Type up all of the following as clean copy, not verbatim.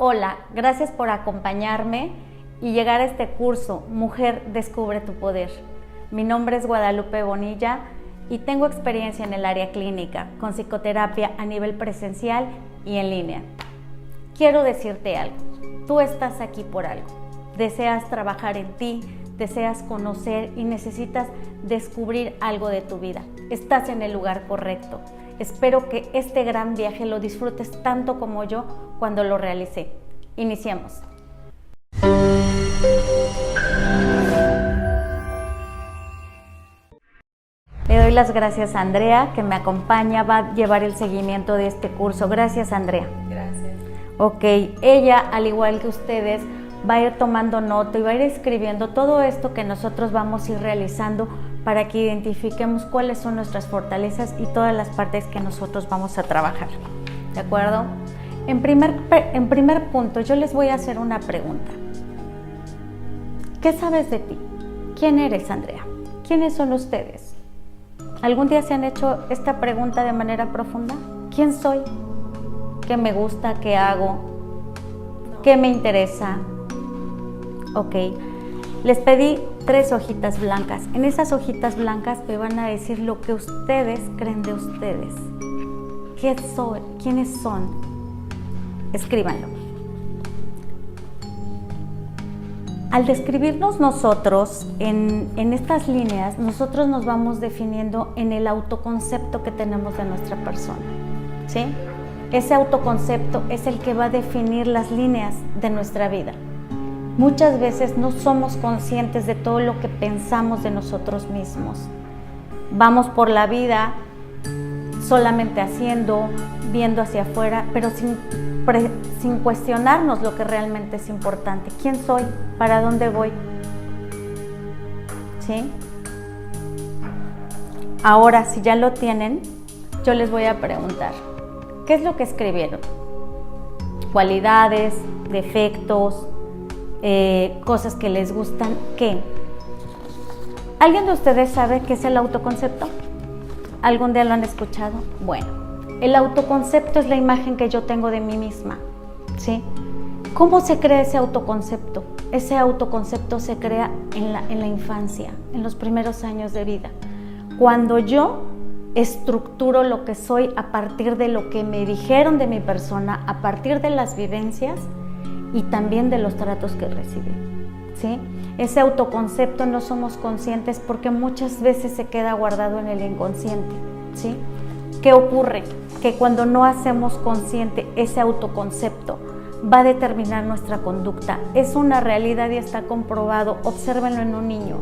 Hola, gracias por acompañarme y llegar a este curso, Mujer Descubre tu Poder. Mi nombre es Guadalupe Bonilla y tengo experiencia en el área clínica, con psicoterapia a nivel presencial y en línea. Quiero decirte algo, tú estás aquí por algo. Deseas trabajar en ti, deseas conocer y necesitas descubrir algo de tu vida. Estás en el lugar correcto. Espero que este gran viaje lo disfrutes tanto como yo cuando lo realicé. Iniciemos. Le doy las gracias a Andrea, que me acompaña, va a llevar el seguimiento de este curso. Gracias, Andrea. Gracias. Ok, ella, al igual que ustedes, va a ir tomando nota y va a ir escribiendo todo esto que nosotros vamos a ir realizando para que identifiquemos cuáles son nuestras fortalezas y todas las partes que nosotros vamos a trabajar. ¿De acuerdo? En primer punto, yo les voy a hacer una pregunta. ¿Qué sabes de ti? ¿Quién eres, Andrea? ¿Quiénes son ustedes? ¿Algún día se han hecho esta pregunta de manera profunda? ¿Quién soy? ¿Qué me gusta? ¿Qué hago? ¿Qué me interesa? Ok. Les pedí 3 hojitas blancas. En esas hojitas blancas me van a decir lo que ustedes creen de ustedes. ¿Qué soy? ¿Quiénes son? Escríbanlo. Al describirnos nosotros en estas líneas, nosotros nos vamos definiendo en el autoconcepto que tenemos de nuestra persona, ¿sí? Ese autoconcepto es el que va a definir las líneas de nuestra vida. Muchas veces no somos conscientes de todo lo que pensamos de nosotros mismos. Vamos por la vida solamente haciendo, viendo hacia afuera, pero sin cuestionarnos lo que realmente es importante. ¿Quién soy? ¿Para dónde voy? ¿Sí? Ahora, si ya lo tienen, yo les voy a preguntar, ¿qué es lo que escribieron? Cualidades, defectos, cosas que les gustan, ¿qué? ¿Alguien de ustedes sabe qué es el autoconcepto? ¿Algún día lo han escuchado? Bueno, el autoconcepto es la imagen que yo tengo de mí misma, ¿sí? ¿Cómo se crea ese autoconcepto? Ese autoconcepto se crea en la infancia, en los primeros años de vida. Cuando yo estructuro lo que soy a partir de lo que me dijeron de mi persona, a partir de las vivencias y también de los tratos que recibí, ¿sí? Ese autoconcepto no somos conscientes porque muchas veces se queda guardado en el inconsciente, ¿sí? ¿Qué ocurre? Que cuando no hacemos consciente ese autoconcepto, va a determinar nuestra conducta. Es una realidad y está comprobado. Obsérvenlo en un niño.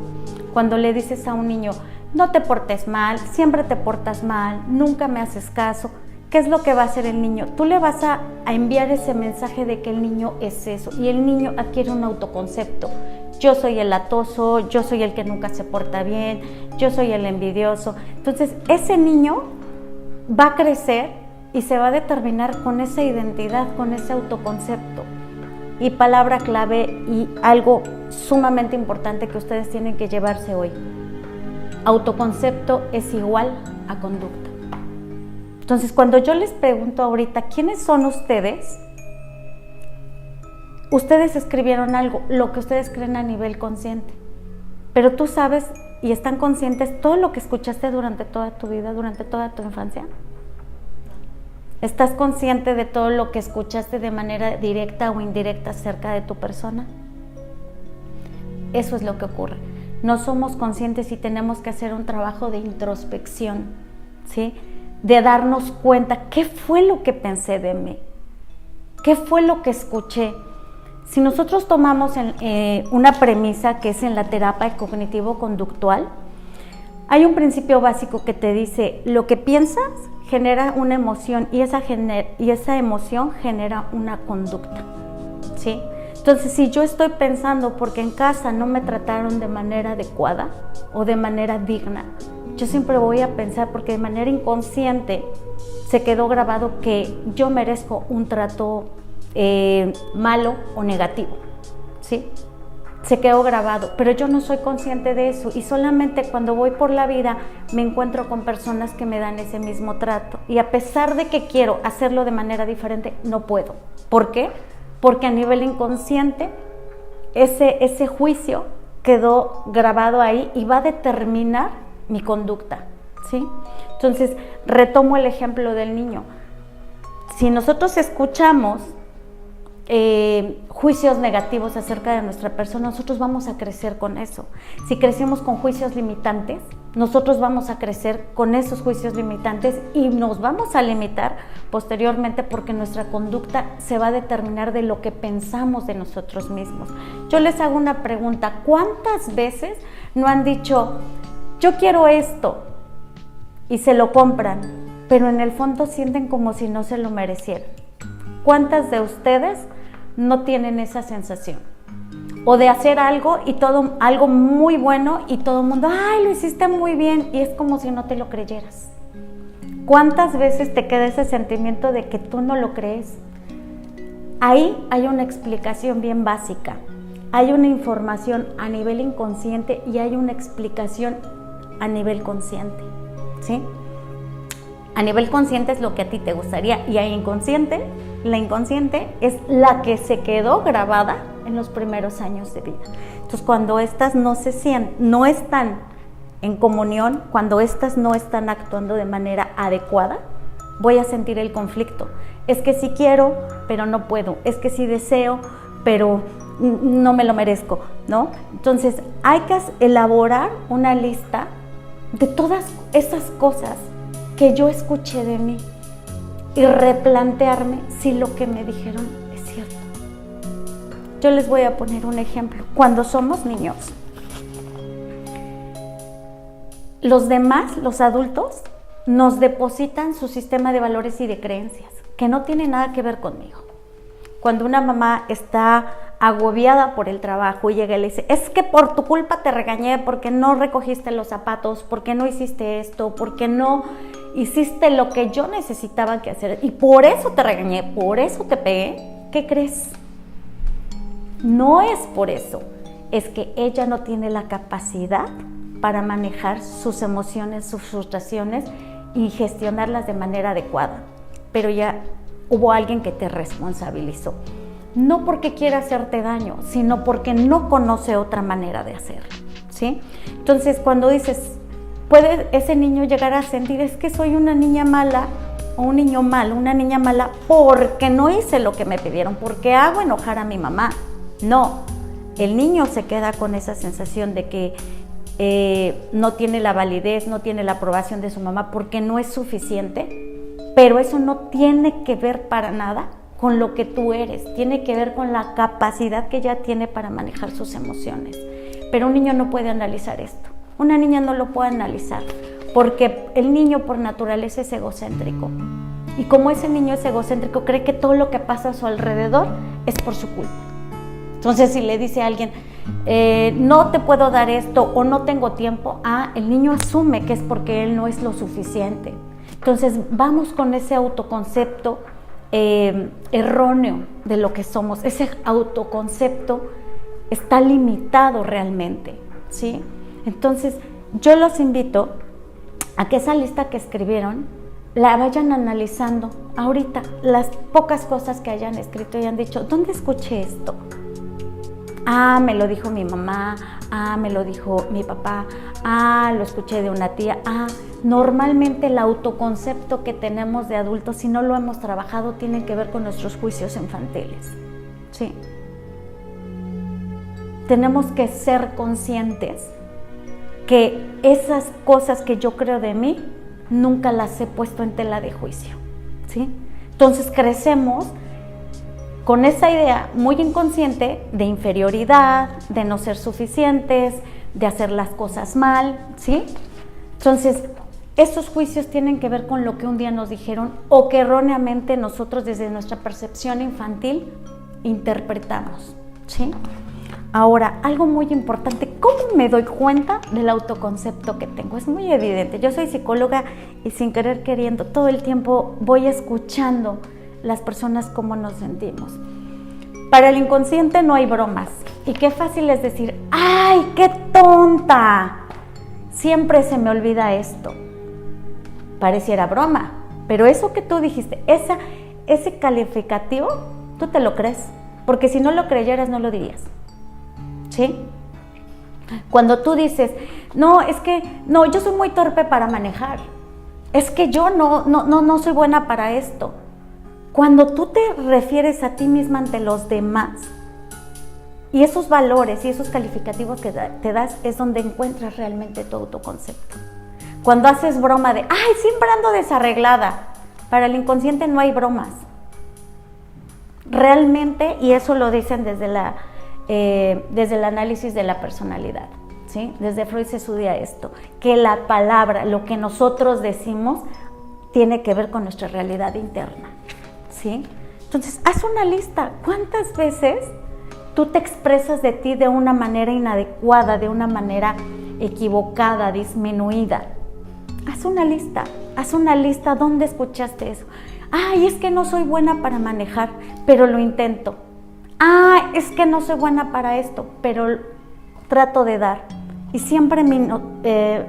Cuando le dices a un niño, no te portes mal, siempre te portas mal, nunca me haces caso, ¿qué es lo que va a hacer el niño? Tú le vas a enviar ese mensaje de que el niño es eso y el niño adquiere un autoconcepto. Yo soy el latoso, yo soy el que nunca se porta bien, yo soy el envidioso. Entonces, ese niño va a crecer y se va a determinar con esa identidad, con ese autoconcepto. Y palabra clave y algo sumamente importante que ustedes tienen que llevarse hoy. Autoconcepto es igual a conducta. Entonces, cuando yo les pregunto ahorita, ¿quiénes son ustedes? Ustedes escribieron algo, lo que ustedes creen a nivel consciente. Pero tú sabes y están conscientes todo lo que escuchaste durante toda tu vida, durante toda tu infancia. ¿Estás consciente de todo lo que escuchaste de manera directa o indirecta acerca de tu persona? Eso es lo que ocurre. No somos conscientes y tenemos que hacer un trabajo de introspección, ¿sí? De darnos cuenta qué fue lo que pensé de mí, qué fue lo que escuché. Si nosotros tomamos una premisa que es en la terapia cognitivo-conductual, hay un principio básico que te dice, lo que piensas genera una emoción y esa emoción genera una conducta, ¿sí? Entonces, si yo estoy pensando porque en casa no me trataron de manera adecuada o de manera digna, yo siempre voy a pensar porque de manera inconsciente se quedó grabado que yo merezco un trato malo o negativo, ¿sí? Se quedó grabado, pero yo no soy consciente de eso y solamente cuando voy por la vida me encuentro con personas que me dan ese mismo trato y a pesar de que quiero hacerlo de manera diferente, no puedo. ¿Por qué? porque a nivel inconsciente ese juicio quedó grabado ahí y va a determinar mi conducta, ¿sí? Entonces, retomo el ejemplo del niño. Si nosotros escuchamos juicios negativos acerca de nuestra persona, nosotros vamos a crecer con eso. Si crecemos con juicios limitantes, nosotros vamos a crecer con esos juicios limitantes y nos vamos a limitar posteriormente porque nuestra conducta se va a determinar de lo que pensamos de nosotros mismos. Yo les hago una pregunta: ¿cuántas veces no han dicho, yo quiero esto, y se lo compran, pero en el fondo sienten como si no se lo merecieran? ¿Cuántas de ustedes no tienen esa sensación? O de hacer algo y algo muy bueno y todo el mundo, ¡ay, lo hiciste muy bien! Y es como si no te lo creyeras. ¿Cuántas veces te queda ese sentimiento de que tú no lo crees? Ahí hay una explicación bien básica. Hay una información a nivel inconsciente y hay una explicación a nivel consciente, ¿sí? A nivel consciente es lo que a ti te gustaría y a inconsciente, la inconsciente es la que se quedó grabada en los primeros años de vida. Entonces, cuando estas no están en comunión, cuando estas no están actuando de manera adecuada, voy a sentir el conflicto. Es que sí quiero, pero no puedo. Es que sí deseo, pero no me lo merezco, ¿no? Entonces, hay que elaborar una lista de todas esas cosas que yo escuché de mí y replantearme si lo que me dijeron es cierto. Yo les voy a poner un ejemplo. Cuando somos niños, los demás, los adultos, nos depositan su sistema de valores y de creencias, que no tiene nada que ver conmigo. Cuando una mamá está agobiada por el trabajo y llega y le dice, es que por tu culpa te regañé porque no recogiste los zapatos, porque no hiciste esto, porque no hiciste lo que yo necesitaba que hacer y por eso te regañé, por eso te pegué, ¿qué crees? No es por eso, es que ella no tiene la capacidad para manejar sus emociones, sus frustraciones y gestionarlas de manera adecuada, pero ya hubo alguien que te responsabilizó. No porque quiera hacerte daño, sino porque no conoce otra manera de hacerlo, ¿sí? Entonces, cuando dices, puede ese niño llegar a sentir, es que soy una niña mala o un niño malo, una niña mala porque no hice lo que me pidieron, porque hago enojar a mi mamá. No, el niño se queda con esa sensación de que no tiene la validez, no tiene la aprobación de su mamá porque no es suficiente, pero eso no tiene que ver para nada con lo que tú eres, tiene que ver con la capacidad que ella tiene para manejar sus emociones. Pero un niño no puede analizar esto, una niña no lo puede analizar, porque el niño por naturaleza es egocéntrico. Y como ese niño es egocéntrico, cree que todo lo que pasa a su alrededor es por su culpa. Entonces, si le dice a alguien, no te puedo dar esto o no tengo tiempo, el niño asume que es porque él no es lo suficiente. Entonces, vamos con ese autoconcepto erróneo de lo que somos. Ese autoconcepto está limitado realmente, ¿sí? Entonces, yo los invito a que esa lista que escribieron la vayan analizando ahorita, las pocas cosas que hayan escrito y han dicho, ¿dónde escuché esto? Me lo dijo mi mamá, me lo dijo mi papá, lo escuché de una tía. Normalmente el autoconcepto que tenemos de adultos, si no lo hemos trabajado, tiene que ver con nuestros juicios infantiles, ¿sí? Tenemos que ser conscientes que esas cosas que yo creo de mí, nunca las he puesto en tela de juicio, ¿sí? Entonces crecemos con esa idea muy inconsciente de inferioridad, de no ser suficientes, de hacer las cosas mal, ¿sí? Entonces, estos juicios tienen que ver con lo que un día nos dijeron o que erróneamente nosotros desde nuestra percepción infantil interpretamos, ¿sí? Ahora, algo muy importante, ¿cómo me doy cuenta del autoconcepto que tengo? Es muy evidente, yo soy psicóloga y sin querer queriendo, todo el tiempo voy escuchando las personas cómo nos sentimos. Para el inconsciente no hay bromas. Y qué fácil es decir, ¡ay, qué tonta! Siempre se me olvida esto. Pareciera broma, pero eso que tú dijiste, ese calificativo, tú te lo crees. porque si no lo creyeras no lo dirías, ¿sí? Cuando tú dices, no, es que, no, yo soy muy torpe para manejar, es que yo no soy buena para esto. Cuando tú te refieres a ti misma ante los demás, y esos valores y esos calificativos que te das es donde encuentras realmente tu autoconcepto. Cuando haces broma de, ay, siempre ando desarreglada, para el inconsciente no hay bromas. Realmente, y eso lo dicen desde el análisis de la personalidad, ¿sí? Desde Freud se estudia esto, que la palabra, lo que nosotros decimos, tiene que ver con nuestra realidad interna, ¿sí? Entonces, haz una lista. ¿Cuántas veces tú te expresas de ti de una manera inadecuada, de una manera equivocada, disminuida? Haz una lista, ¿dónde escuchaste eso? Ay, es que no soy buena para manejar, pero lo intento. Ay, es que no soy buena para esto, pero trato de dar. Y siempre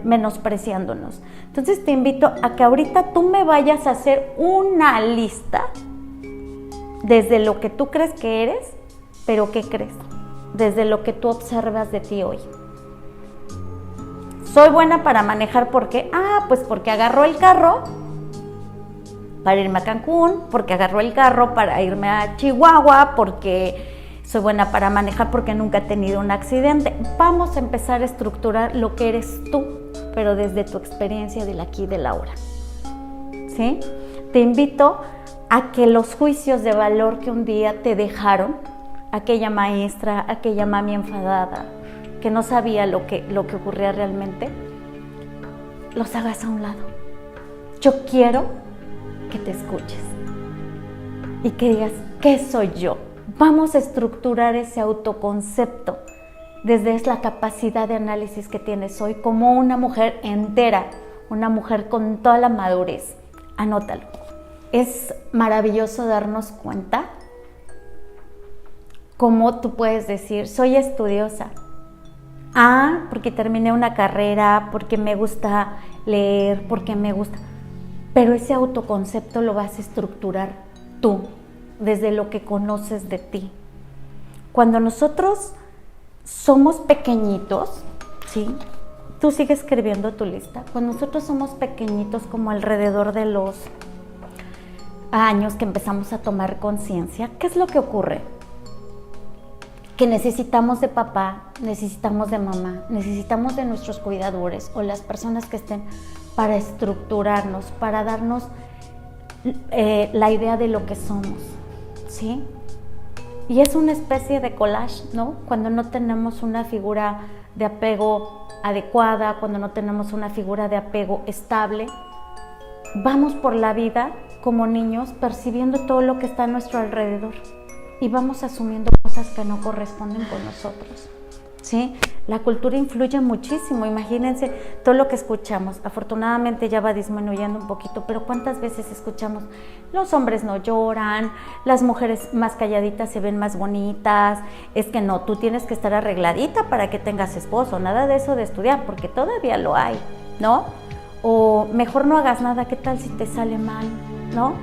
menospreciándonos. Entonces te invito a que ahorita tú me vayas a hacer una lista desde lo que tú crees que eres, pero ¿qué crees? Desde lo que tú observas de ti hoy. Soy buena para manejar, ¿por qué? Pues porque agarró el carro para irme a Cancún, porque agarró el carro para irme a Chihuahua, porque soy buena para manejar porque nunca he tenido un accidente. Vamos a empezar a estructurar lo que eres tú, pero desde tu experiencia del aquí y del ahora, ¿sí? Te invito a que los juicios de valor que un día te dejaron, aquella maestra, aquella mami enfadada, que no sabía lo que ocurría realmente, los hagas a un lado. Yo quiero que te escuches y que digas, ¿qué soy yo? Vamos a estructurar ese autoconcepto desde la capacidad de análisis que tienes hoy como una mujer entera, una mujer con toda la madurez. Anótalo. Es maravilloso darnos cuenta cómo tú puedes decir, soy estudiosa. Porque terminé una carrera, porque me gusta leer, porque me gusta. Pero ese autoconcepto lo vas a estructurar tú, desde lo que conoces de ti. Cuando nosotros somos pequeñitos, ¿sí? Tú sigues escribiendo tu lista. Cuando nosotros somos pequeñitos, como alrededor de los años que empezamos a tomar conciencia, ¿qué es lo que ocurre? Que necesitamos de papá, necesitamos de mamá, necesitamos de nuestros cuidadores o las personas que estén para estructurarnos, para darnos la idea de lo que somos, ¿sí? Y es una especie de collage, ¿no? Cuando no tenemos una figura de apego adecuada, cuando no tenemos una figura de apego estable, vamos por la vida como niños percibiendo todo lo que está a nuestro alrededor y vamos asumiendo cosas que no corresponden con nosotros, ¿sí? La cultura influye muchísimo, imagínense todo lo que escuchamos. Afortunadamente ya va disminuyendo un poquito, pero ¿cuántas veces escuchamos? Los hombres no lloran, las mujeres más calladitas se ven más bonitas, es que no, tú tienes que estar arregladita para que tengas esposo, nada de eso de estudiar, porque todavía lo hay, ¿no? O mejor no hagas nada, ¿qué tal si te sale mal, ¿no?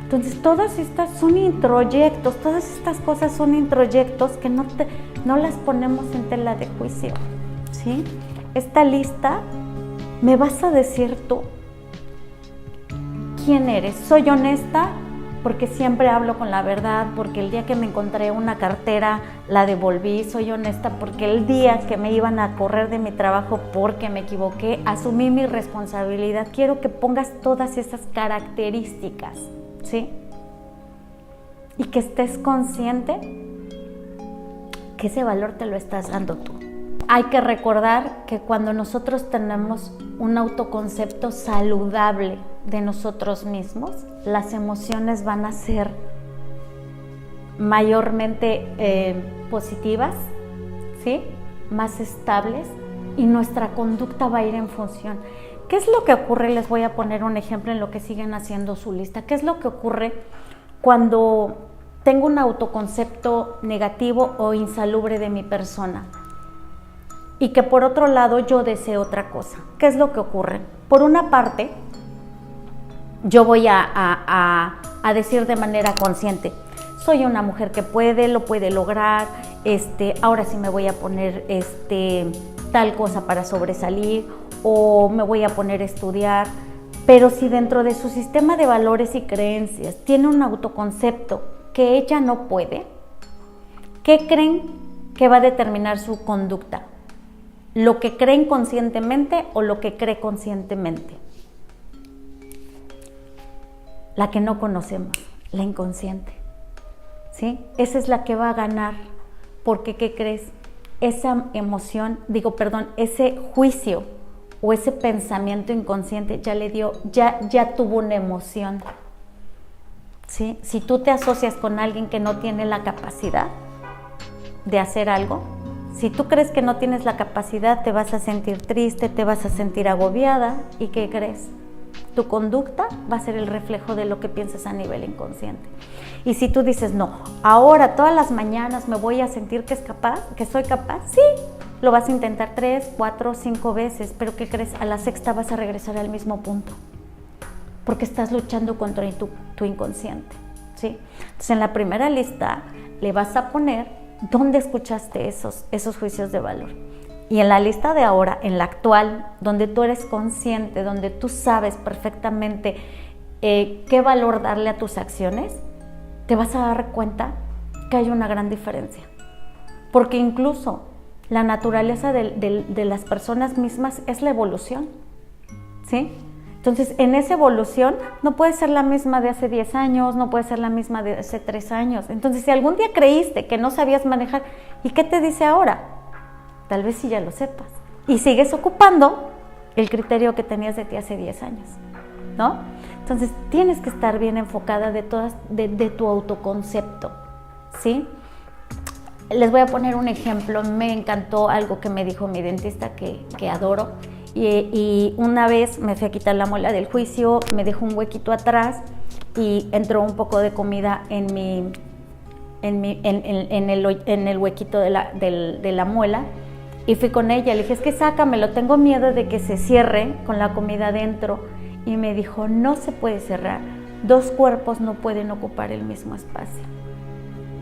Entonces todas estas son introyectos, todas estas cosas son introyectos que no las ponemos en tela de juicio, ¿sí? Esta lista me vas a decir tú quién eres. Soy honesta porque siempre hablo con la verdad, porque el día que me encontré una cartera la devolví. Soy honesta porque el día que me iban a correr de mi trabajo porque me equivoqué, asumí mi responsabilidad. Quiero que pongas todas esas características, ¿sí? Y que estés consciente que ese valor te lo estás dando tú. Hay que recordar que cuando nosotros tenemos un autoconcepto saludable de nosotros mismos, las emociones van a ser mayormente positivas, ¿sí? Más estables, y nuestra conducta va a ir en función. ¿Qué es lo que ocurre? Les voy a poner un ejemplo en lo que siguen haciendo su lista. ¿Qué es lo que ocurre cuando tengo un autoconcepto negativo o insalubre de mi persona? Y que por otro lado yo deseo otra cosa. ¿Qué es lo que ocurre? Por una parte, yo voy a decir de manera consciente, soy una mujer que puede, lo puede lograr, ahora sí me voy a poner tal cosa para sobresalir, o me voy a poner a estudiar. Pero si dentro de su sistema de valores y creencias tiene un autoconcepto que ella no puede, ¿qué creen que va a determinar su conducta? ¿Lo que cree inconscientemente o lo que cree conscientemente? La que no conocemos, la inconsciente, ¿sí? Esa es la que va a ganar, porque ¿qué crees? Esa emoción, ese juicio o ese pensamiento inconsciente ya tuvo una emoción, ¿sí? Si tú te asocias con alguien que no tiene la capacidad de hacer algo, si tú crees que no tienes la capacidad, te vas a sentir triste, te vas a sentir agobiada, ¿y qué crees? Tu conducta va a ser el reflejo de lo que piensas a nivel inconsciente. Y si tú dices, no, ahora todas las mañanas me voy a sentir que soy capaz, sí, lo vas a intentar 3, 4, 5 veces, pero ¿qué crees? A la sexta vas a regresar al mismo punto, porque estás luchando contra tu inconsciente, ¿sí? Entonces, en la primera lista le vas a poner dónde escuchaste esos juicios de valor. Y en la lista de ahora, en la actual, donde tú eres consciente, donde tú sabes perfectamente qué valor darle a tus acciones, te vas a dar cuenta que hay una gran diferencia. Porque incluso la naturaleza de las personas mismas es la evolución, ¿sí? Entonces, en esa evolución no puede ser la misma de hace 10 años, no puede ser la misma de hace 3 años. Entonces, si algún día creíste que no sabías manejar, ¿y qué te dice ahora? Tal vez sí ya lo sepas. Y sigues ocupando el criterio que tenías de ti hace 10 años, ¿no? Entonces, tienes que estar bien enfocada de tu autoconcepto, ¿sí? Les voy a poner un ejemplo. Me encantó algo que me dijo mi dentista que adoro. Y una vez me fui a quitar la muela del juicio, me dejó un huequito atrás y entró un poco de comida en el huequito de la muela. Y fui con ella, le dije, es que sácamelo, tengo miedo de que se cierre con la comida adentro. Y me dijo, no se puede cerrar, 2 cuerpos no pueden ocupar el mismo espacio.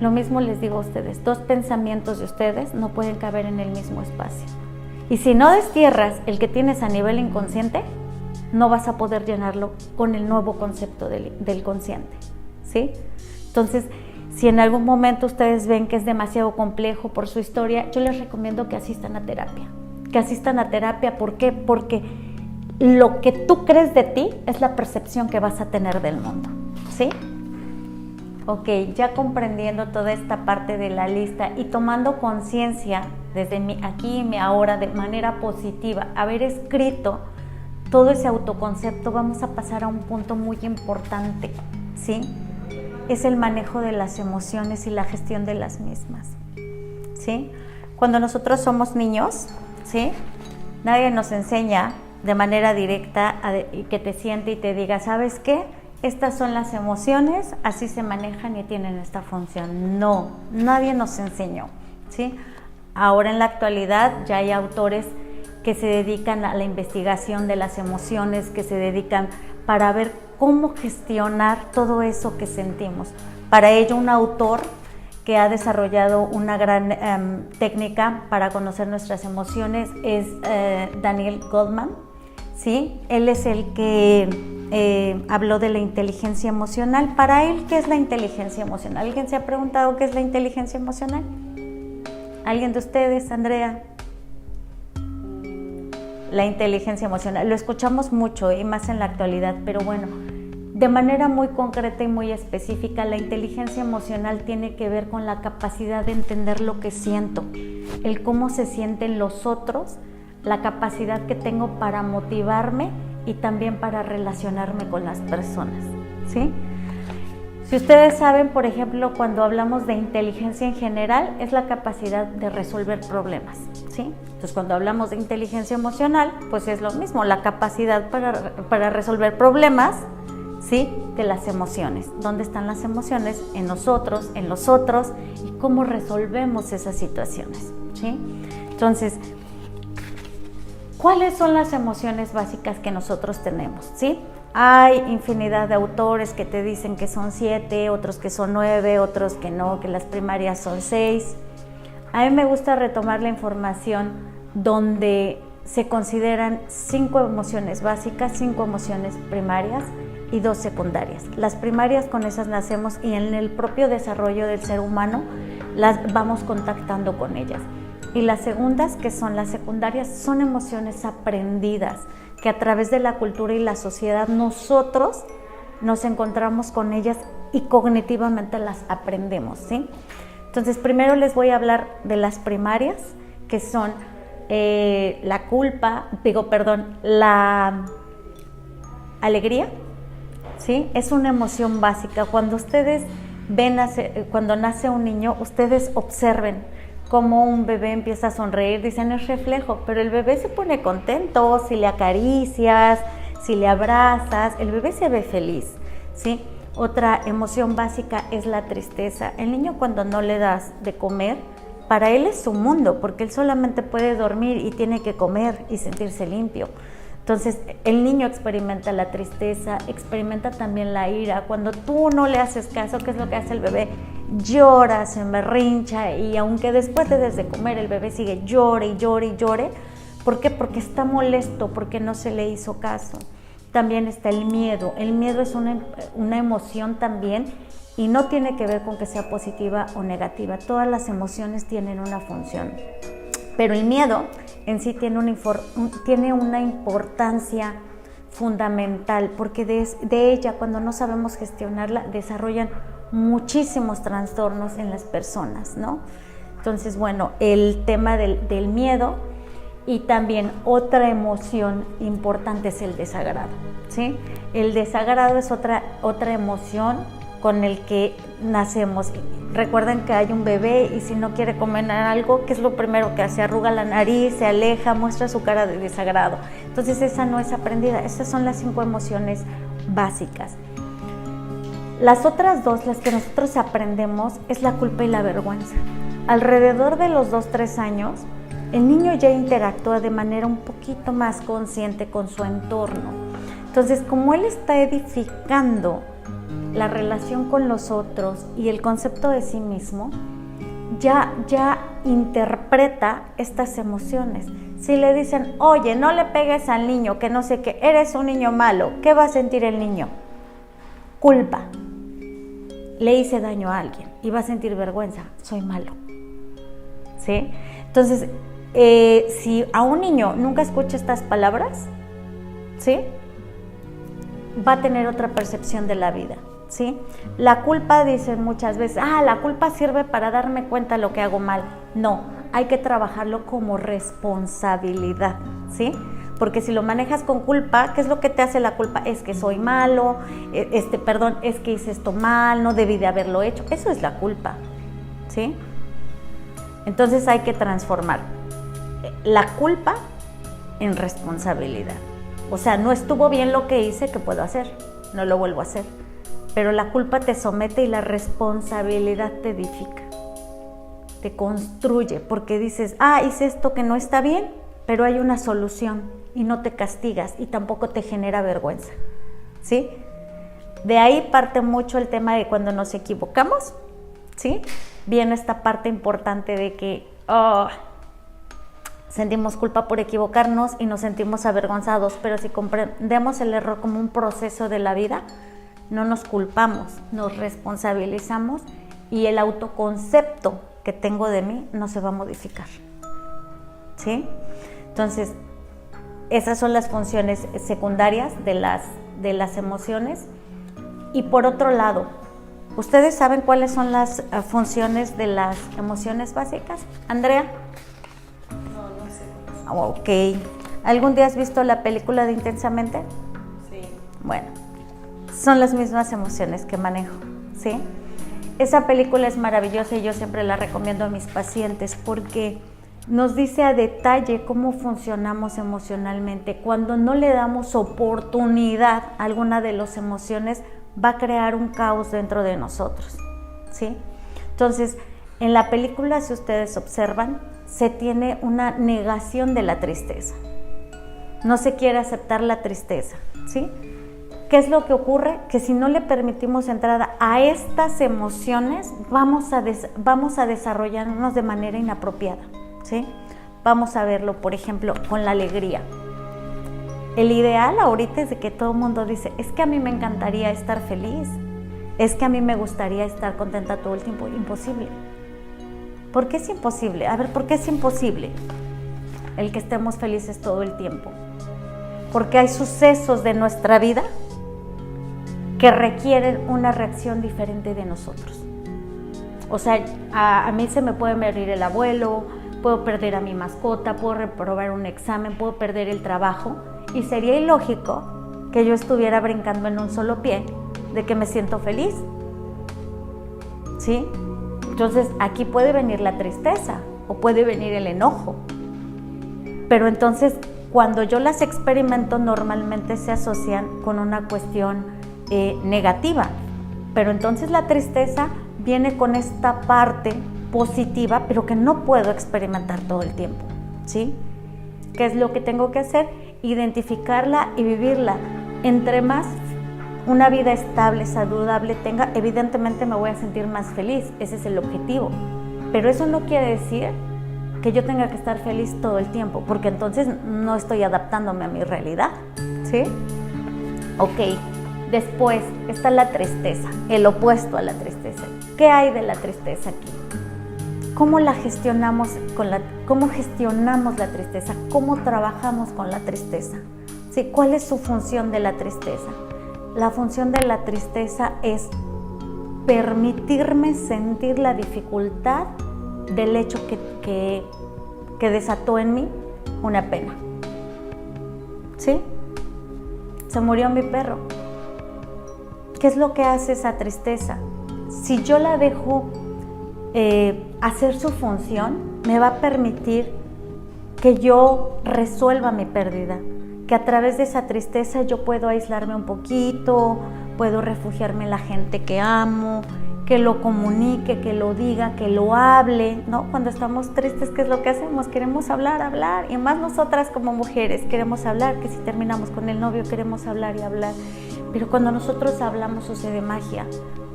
Lo mismo les digo a ustedes, 2 pensamientos de ustedes no pueden caber en el mismo espacio. Y si no destierras el que tienes a nivel inconsciente, no vas a poder llenarlo con el nuevo concepto del consciente, ¿sí? Entonces, si en algún momento ustedes ven que es demasiado complejo por su historia, yo les recomiendo que asistan a terapia. ¿Por qué? Porque lo que tú crees de ti es la percepción que vas a tener del mundo, ¿sí? Ok, ya comprendiendo toda esta parte de la lista y tomando conciencia desde mi aquí y mi ahora de manera positiva, haber escrito todo ese autoconcepto, vamos a pasar a un punto muy importante, ¿sí? Es el manejo de las emociones y la gestión de las mismas, ¿sí? Cuando nosotros somos niños, ¿sí? Nadie nos enseña de manera directa que te siente y te diga, ¿sabes qué? Estas son las emociones, así se manejan y tienen esta función. No, nadie nos enseñó, ¿sí? Ahora en la actualidad ya hay autores que se dedican a la investigación de las emociones, que se dedican para ver cómo gestionar todo eso que sentimos. Para ello, un autor que ha desarrollado una gran técnica para conocer nuestras emociones es Daniel Goleman, ¿sí? Él es el que habló de la inteligencia emocional. Para él, ¿qué es la inteligencia emocional? ¿Alguien se ha preguntado qué es la inteligencia emocional? ¿Alguien de ustedes, Andrea? La inteligencia emocional, lo escuchamos mucho y más en la actualidad, pero bueno, de manera muy concreta y muy específica, la inteligencia emocional tiene que ver con la capacidad de entender lo que siento, el cómo se sienten los otros, la capacidad que tengo para motivarme y también para relacionarme con las personas, ¿sí? Si ustedes saben, por ejemplo, cuando hablamos de inteligencia en general, es la capacidad de resolver problemas, ¿sí? Entonces, cuando hablamos de inteligencia emocional, pues es lo mismo, la capacidad para resolver problemas, ¿sí? De las emociones. ¿Dónde están las emociones? En nosotros, en los otros, y cómo resolvemos esas situaciones, ¿sí? Entonces, ¿cuáles son las emociones básicas que nosotros tenemos, ¿sí? Hay infinidad de autores que te dicen que son 7, otros que son 9, otros que no, que las primarias son 6. A mí me gusta retomar la información donde se consideran 5 emociones básicas, 5 emociones primarias y 2 secundarias. Las primarias, con esas nacemos y en el propio desarrollo del ser humano las vamos contactando con ellas. Y las segundas, que son las secundarias, son emociones aprendidas, que a través de la cultura y la sociedad nosotros nos encontramos con ellas y cognitivamente las aprendemos, ¿sí? Entonces, primero les voy a hablar de las primarias, que son la alegría, ¿sí? Es una emoción básica. Cuando ustedes ven, cuando nace un niño, ustedes observen cómo un bebé empieza a sonreír, dicen es reflejo, pero el bebé se pone contento, si le acaricias, si le abrazas, el bebé se ve feliz, ¿sí? Otra emoción básica es la tristeza. El niño, cuando no le das de comer, para él es su mundo, porque él solamente puede dormir y tiene que comer y sentirse limpio. Entonces, el niño experimenta la tristeza, experimenta también la ira. Cuando tú no le haces caso, ¿qué es lo que hace el bebé? Llora, se emberrincha, y aunque después te des de comer, el bebé sigue llore y llore y llore. ¿Por qué? Porque está molesto, porque no se le hizo caso. También está el miedo. El miedo es una emoción también, y no tiene que ver con que sea positiva o negativa. Todas las emociones tienen una función. Pero el miedo en sí tiene una importancia fundamental, porque de ella, cuando no sabemos gestionarla, desarrollan muchísimos trastornos en las personas, ¿no? Entonces, bueno, el tema del miedo, y también otra emoción importante es el desagrado, ¿sí? El desagrado es otra emoción con el que nacemos. Recuerden que hay un bebé y si no quiere comer algo, ¿qué es lo primero que hace? Arruga la nariz, se aleja, muestra su cara de desagrado. Entonces esa no es aprendida. Esas son las 5 emociones básicas. Las otras 2, las que nosotros aprendemos, es la culpa y la vergüenza. Alrededor de los 2-3 años, el niño ya interactúa de manera un poquito más consciente con su entorno. Entonces, como él está edificando la relación con los otros y el concepto de sí mismo, ya interpreta estas emociones. Si le dicen, oye, no le pegues al niño, que no sé qué, eres un niño malo, ¿qué va a sentir el niño? Culpa. Le hice daño a alguien y va a sentir vergüenza, soy malo, ¿sí? Entonces, si a un niño nunca escucha estas palabras, ¿sí?, va a tener otra percepción de la vida, ¿sí? La culpa, dicen muchas veces, la culpa sirve para darme cuenta de lo que hago mal. No, hay que trabajarlo como responsabilidad, ¿sí? Porque si lo manejas con culpa, ¿qué es lo que te hace la culpa? Es que soy malo, es que hice esto mal, no debí de haberlo hecho. Eso es la culpa, ¿sí? Entonces hay que transformar la culpa en responsabilidad. O sea, no estuvo bien lo que hice, ¿qué puedo hacer? No lo vuelvo a hacer. Pero la culpa te somete y la responsabilidad te edifica, te construye, porque dices, hice esto que no está bien, pero hay una solución y no te castigas y tampoco te genera vergüenza, ¿sí? De ahí parte mucho el tema de cuando nos equivocamos, ¿sí? Viene esta parte importante de que sentimos culpa por equivocarnos y nos sentimos avergonzados, pero si comprendemos el error como un proceso de la vida, no nos culpamos, nos responsabilizamos y el autoconcepto que tengo de mí no se va a modificar, ¿sí? Entonces, esas son las funciones secundarias de las emociones. Y por otro lado, ¿ustedes saben cuáles son las funciones de las emociones básicas? Andrea. Ok. ¿Algún día has visto la película de Intensamente? Sí. Bueno, son las mismas emociones que manejo, ¿sí? Esa película es maravillosa y yo siempre la recomiendo a mis pacientes porque nos dice a detalle cómo funcionamos emocionalmente. Cuando no le damos oportunidad a alguna de las emociones, va a crear un caos dentro de nosotros, ¿sí? Entonces, en la película, si ustedes observan, se tiene una negación de la tristeza. No se quiere aceptar la tristeza, ¿sí? ¿qué es lo que ocurre? Que si no le permitimos entrada a estas emociones, vamos a desarrollarnos de manera inapropiada, ¿sí? Vamos a verlo, por ejemplo, con la alegría. El ideal ahorita es de que todo el mundo dice, es que a mí me encantaría estar feliz, es que a mí me gustaría estar contenta todo el tiempo. Imposible. ¿Por qué es imposible? A ver, ¿por qué es imposible el que estemos felices todo el tiempo? Porque hay sucesos de nuestra vida que requieren una reacción diferente de nosotros. O sea, a mí se me puede morir el abuelo, puedo perder a mi mascota, puedo reprobar un examen, puedo perder el trabajo, y sería ilógico que yo estuviera brincando en un solo pie de que me siento feliz, ¿sí? Entonces aquí puede venir la tristeza o puede venir el enojo, pero entonces cuando yo las experimento normalmente se asocian con una cuestión negativa, pero entonces la tristeza viene con esta parte positiva, pero que no puedo experimentar todo el tiempo, ¿sí? ¿Qué es lo que tengo que hacer? Identificarla y vivirla. Entre más una vida estable, saludable tenga, evidentemente me voy a sentir más feliz, ese es el objetivo, pero eso no quiere decir que yo tenga que estar feliz todo el tiempo, porque entonces no estoy adaptándome a mi realidad, ¿sí? Ok. Después está la tristeza, el opuesto a la tristeza. ¿Qué hay de la tristeza aquí? ¿Cómo la gestionamos cómo gestionamos la tristeza? ¿Cómo trabajamos con la tristeza? ¿Sí? ¿Cuál es su función de la tristeza? La función de la tristeza es permitirme sentir la dificultad del hecho que desató en mí una pena. ¿Sí? Se murió mi perro. ¿Qué es lo que hace esa tristeza? Si yo la dejo hacer su función, me va a permitir que yo resuelva mi pérdida, que a través de esa tristeza yo puedo aislarme un poquito, puedo refugiarme en la gente que amo, que lo comunique, que lo diga, que lo hable, ¿no? Cuando estamos tristes, ¿qué es lo que hacemos? Queremos hablar, y más nosotras como mujeres queremos hablar, que si terminamos con el novio queremos hablar y hablar. Pero cuando nosotros hablamos sucede magia,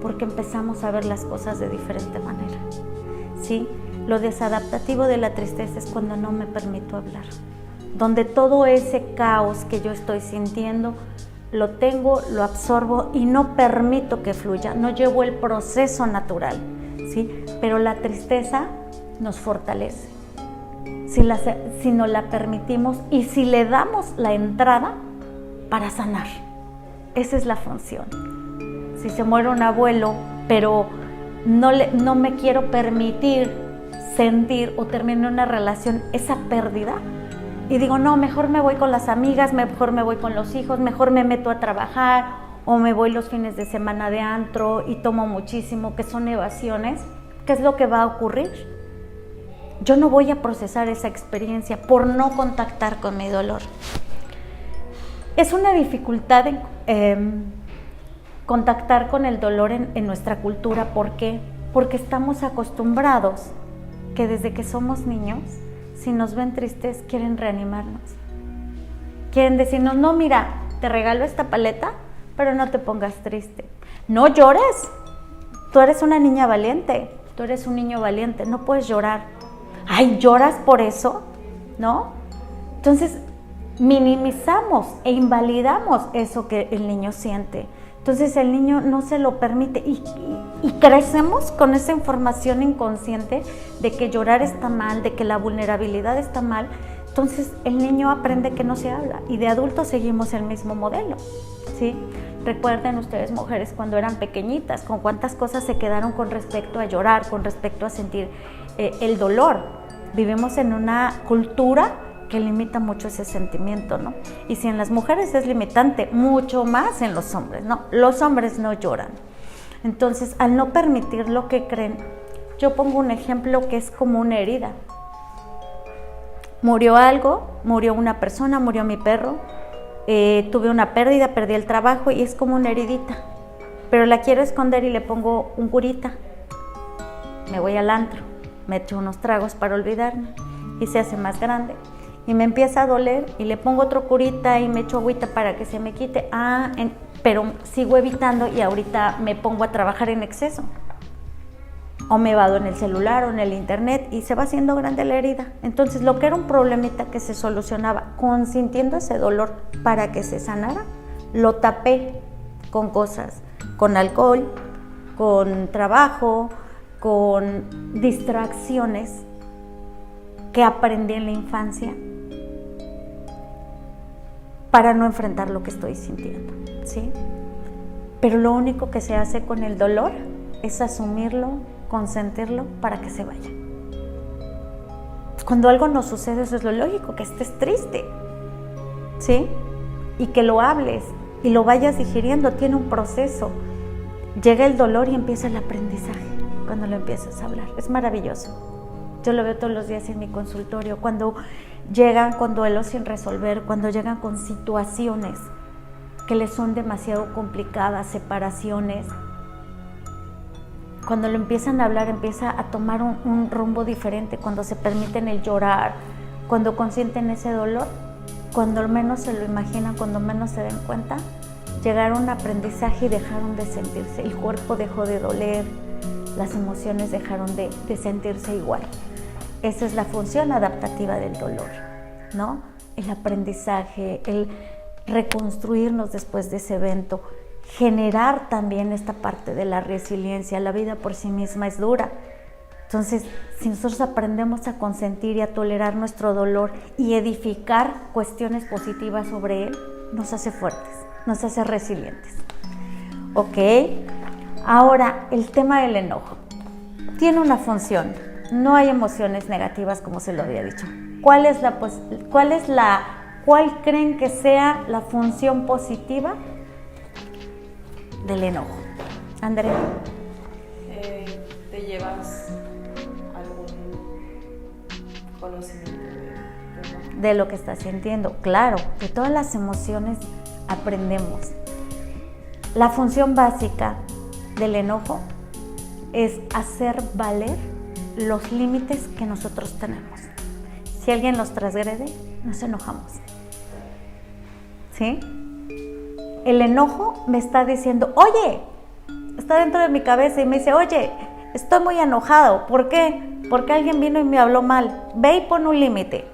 porque empezamos a ver las cosas de diferente manera, ¿sí? Lo desadaptativo de la tristeza es cuando no me permito hablar, donde todo ese caos que yo estoy sintiendo lo tengo, lo absorbo y no permito que fluya, no llevo el proceso natural, ¿sí? Pero la tristeza nos fortalece, si nos la permitimos y si le damos la entrada para sanar. Esa es la función. Si se muere un abuelo, pero no me quiero permitir sentir o termino una relación, esa pérdida, y digo, no, mejor me voy con las amigas, mejor me voy con los hijos, mejor me meto a trabajar o me voy los fines de semana de antro y tomo muchísimo, que son evasiones. ¿Qué es lo que va a ocurrir? Yo no voy a procesar esa experiencia por no contactar con mi dolor. Es una dificultad contactar con el dolor en nuestra cultura. ¿Por qué? Porque estamos acostumbrados que desde que somos niños, si nos ven tristes, quieren reanimarnos. Quieren decirnos, no, mira, te regalo esta paleta, pero no te pongas triste. No llores. Tú eres una niña valiente, tú eres un niño valiente, no puedes llorar. Ay, ¿lloras por eso? ¿No? Entonces, minimizamos e invalidamos eso que el niño siente. Entonces el niño no se lo permite y crecemos con esa información inconsciente de que llorar está mal, de que la vulnerabilidad está mal. Entonces el niño aprende que no se habla y de adultos seguimos el mismo modelo, ¿sí? Recuerden ustedes, mujeres, cuando eran pequeñitas, con cuántas cosas se quedaron con respecto a llorar, con respecto a sentir el dolor. Vivimos en una cultura que limita mucho ese sentimiento, ¿no? Y si en las mujeres es limitante, mucho más en los hombres, ¿no? Los hombres no lloran. Entonces, al no permitir lo que creen, yo pongo un ejemplo que es como una herida. Murió algo, murió una persona, murió mi perro, tuve una pérdida, perdí el trabajo y es como una heridita, pero la quiero esconder y le pongo un curita. Me voy al antro, me echo unos tragos para olvidarme y se hace más grande. Y me empieza a doler y le pongo otro curita y me echo agüita para que se me quite. pero sigo evitando y ahorita me pongo a trabajar en exceso. O me vado en el celular o en el internet y se va haciendo grande la herida. Entonces, lo que era un problemita que se solucionaba consintiendo ese dolor para que se sanara, lo tapé con cosas, con alcohol, con trabajo, con distracciones que aprendí en la infancia para no enfrentar lo que estoy sintiendo, ¿sí? Pero lo único que se hace con el dolor es asumirlo, consentirlo para que se vaya. Cuando algo nos sucede, eso es lo lógico, que estés triste, ¿sí? Y que lo hables y lo vayas digiriendo, tiene un proceso. Llega el dolor y empieza el aprendizaje cuando lo empiezas a hablar. Es maravilloso. Yo lo veo todos los días en mi consultorio, cuando llegan con duelos sin resolver, cuando llegan con situaciones que les son demasiado complicadas, separaciones. Cuando lo empiezan a hablar, empieza a tomar un rumbo diferente, cuando se permiten el llorar, cuando consienten ese dolor, cuando menos se lo imaginan, cuando menos se den cuenta, llegaron a un aprendizaje y dejaron de sentirse, el cuerpo dejó de doler, las emociones dejaron de sentirse igual. Esa es la función adaptativa del dolor, ¿no? El aprendizaje, el reconstruirnos después de ese evento, generar también esta parte de la resiliencia. La vida por sí misma es dura. Entonces, si nosotros aprendemos a consentir y a tolerar nuestro dolor y edificar cuestiones positivas sobre él, nos hace fuertes, nos hace resilientes. ¿Ok? Ahora, el tema del enojo. Tiene una función. No hay emociones negativas, como se lo había dicho. ¿Cuál creen que sea la función positiva del enojo? Andrea. Te llevas algún conocimiento de lo que estás sintiendo. Claro, de todas las emociones aprendemos. La función básica del enojo es hacer valer los límites que nosotros tenemos. Si alguien los transgrede, nos enojamos. ¿Sí? El enojo me está diciendo, oye, está dentro de mi cabeza y me dice, oye, estoy muy enojado. ¿Por qué? Porque alguien vino y me habló mal. Ve y pon un límite,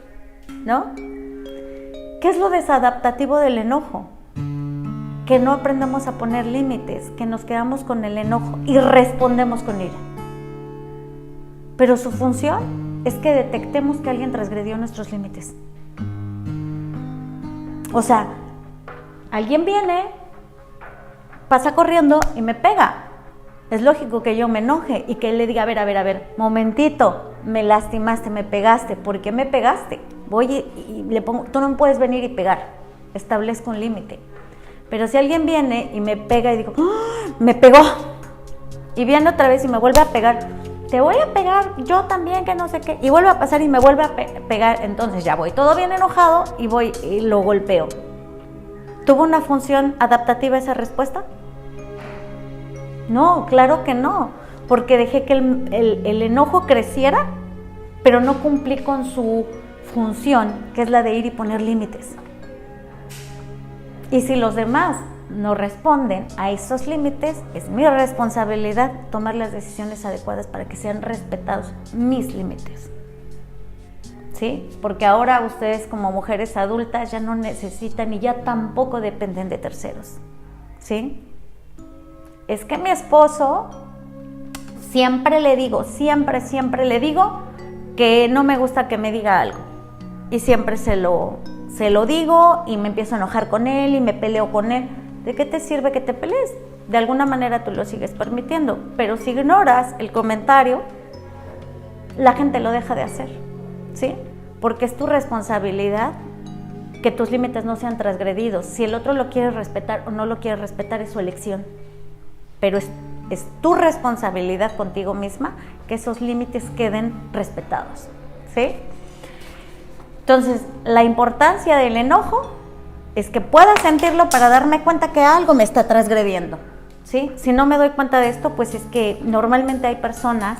¿no? ¿Qué es lo desadaptativo del enojo? Que no aprendemos a poner límites, que nos quedamos con el enojo y respondemos con ira. Pero su función es que detectemos que alguien transgredió nuestros límites. O sea, alguien viene, pasa corriendo y me pega. Es lógico que yo me enoje y que él le diga, a ver, momentito, me lastimaste, me pegaste. ¿Por qué me pegaste? Voy y le pongo, tú no me puedes venir y pegar. Establezco un límite. Pero si alguien viene y me pega y digo, ¡oh! Me pegó. Y viene otra vez y me vuelve a pegar. Te voy a pegar, yo también, que no sé qué. Y vuelve a pasar y me vuelve a pegar. Entonces ya voy todo bien enojado y voy y lo golpeo. ¿Tuvo una función adaptativa esa respuesta? No, claro que no. Porque dejé que el enojo creciera, pero no cumplí con su función, que es la de ir y poner límites. Y si los demás no responden a esos límites, es mi responsabilidad tomar las decisiones adecuadas para que sean respetados mis límites. ¿Sí? Porque ahora ustedes como mujeres adultas ya no necesitan y ya tampoco dependen de terceros. ¿Sí? Es que mi esposo siempre le digo que no me gusta que me diga algo. Y siempre se lo digo y me empiezo a enojar con él y me peleo con él. ¿De qué te sirve que te pelees? De alguna manera tú lo sigues permitiendo, pero si ignoras el comentario, la gente lo deja de hacer, ¿sí? Porque es tu responsabilidad que tus límites no sean transgredidos. Si el otro lo quiere respetar o no lo quiere respetar, es su elección. Pero es tu responsabilidad contigo misma que esos límites queden respetados, ¿sí? Entonces, la importancia del enojo es que pueda sentirlo para darme cuenta que algo me está transgrediendo, ¿sí? Si no me doy cuenta de esto, pues es que normalmente hay personas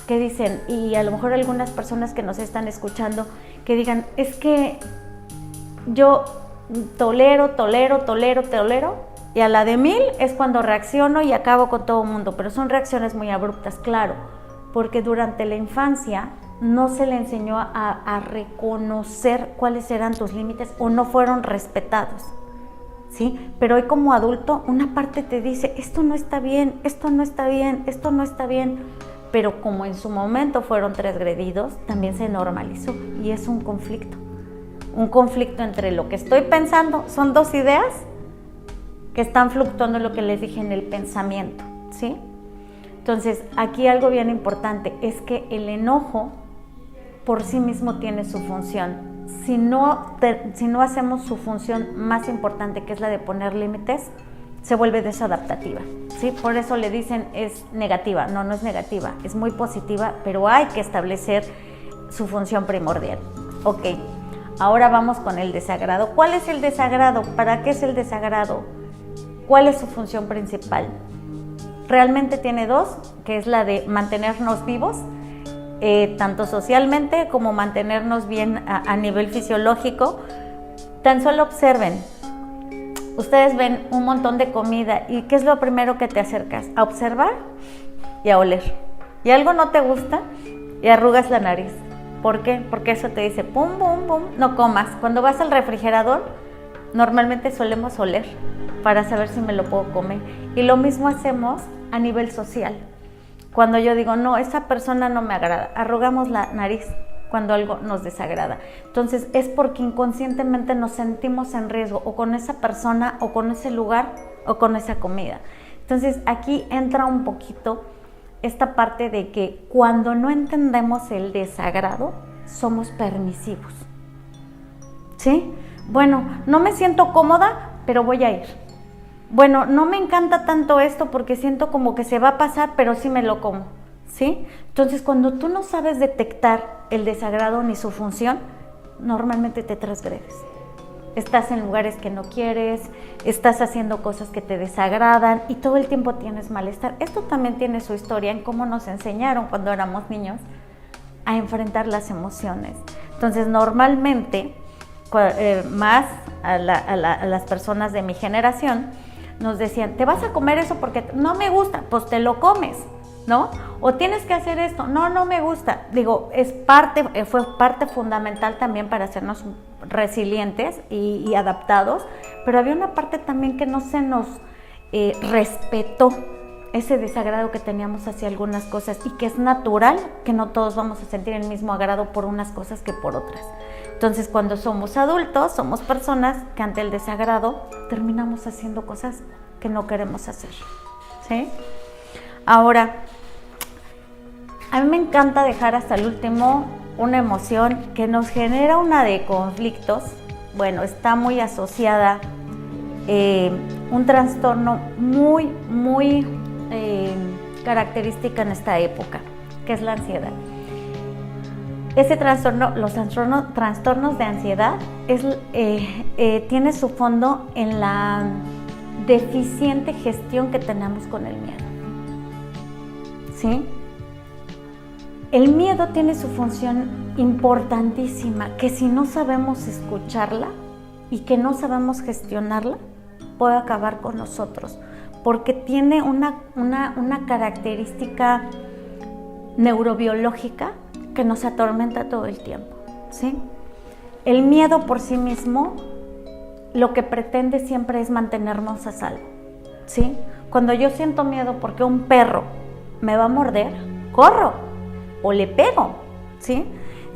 que dicen, y a lo mejor algunas personas que nos están escuchando, que digan, es que yo tolero, Y a la de 1000 es cuando reacciono y acabo con todo el mundo, pero son reacciones muy abruptas, claro, porque durante la infancia no se le enseñó a reconocer cuáles eran tus límites o no fueron respetados, ¿sí? Pero hoy como adulto una parte te dice, esto no está bien, esto no está bien, esto no está bien, pero como en su momento fueron transgredidos, también se normalizó y es un conflicto entre lo que estoy pensando, son dos ideas que están fluctuando en lo que les dije en el pensamiento, ¿sí? Entonces, aquí algo bien importante es que el enojo por sí mismo tiene su función. Si no hacemos su función más importante, que es la de poner límites, se vuelve desadaptativa, ¿sí? Por eso le dicen es negativa. No es negativa, es muy positiva, pero hay que establecer su función primordial. Ok, ahora vamos con el desagrado. ¿Cuál es el desagrado? ¿Para qué es el desagrado? ¿Cuál es su función principal? Realmente tiene dos, que es la de mantenernos vivos, tanto socialmente como mantenernos bien a nivel fisiológico. Tan solo observen, ustedes ven un montón de comida y ¿qué es lo primero que te acercas? A observar y a oler. Y algo no te gusta y arrugas la nariz. ¿Por qué? Porque eso te dice pum, pum, pum, no comas. Cuando vas al refrigerador, normalmente solemos oler para saber si me lo puedo comer. Y lo mismo hacemos a nivel social. Cuando yo digo, no, esa persona no me agrada, arrugamos la nariz cuando algo nos desagrada. Entonces es porque inconscientemente nos sentimos en riesgo o con esa persona o con ese lugar o con esa comida. Entonces aquí entra un poquito esta parte de que cuando no entendemos el desagrado, somos permisivos, ¿sí? Bueno, no me siento cómoda, pero voy a ir. Bueno, no me encanta tanto esto porque siento como que se va a pasar, pero sí me lo como, ¿sí? Entonces, cuando tú no sabes detectar el desagrado ni su función, normalmente te transgredes. Estás en lugares que no quieres, estás haciendo cosas que te desagradan y todo el tiempo tienes malestar. Esto también tiene su historia en cómo nos enseñaron cuando éramos niños a enfrentar las emociones. Entonces, normalmente, más a las personas de mi generación, nos decían, te vas a comer eso porque no me gusta, pues te lo comes, ¿no? O tienes que hacer esto, no me gusta. Digo, fue parte fundamental también para hacernos resilientes y adaptados, pero había una parte también que no se nos respetó ese desagrado que teníamos hacia algunas cosas y que es natural que no todos vamos a sentir el mismo agrado por unas cosas que por otras. Entonces, cuando somos adultos, somos personas que ante el desagrado terminamos haciendo cosas que no queremos hacer, ¿sí? Ahora, a mí me encanta dejar hasta el último una emoción que nos genera una de conflictos. Bueno, está muy asociada, un trastorno muy, muy característica en esta época, que es la ansiedad. Ese trastorno, los trastornos de ansiedad, tiene su fondo en la deficiente gestión que tenemos con el miedo, ¿sí? El miedo tiene su función importantísima, que si no sabemos escucharla y que no sabemos gestionarla, puede acabar con nosotros, porque tiene una característica neurobiológica que nos atormenta todo el tiempo, ¿sí? El miedo por sí mismo lo que pretende siempre es mantenernos a salvo, ¿sí? Cuando yo siento miedo porque un perro me va a morder, corro o le pego, ¿sí?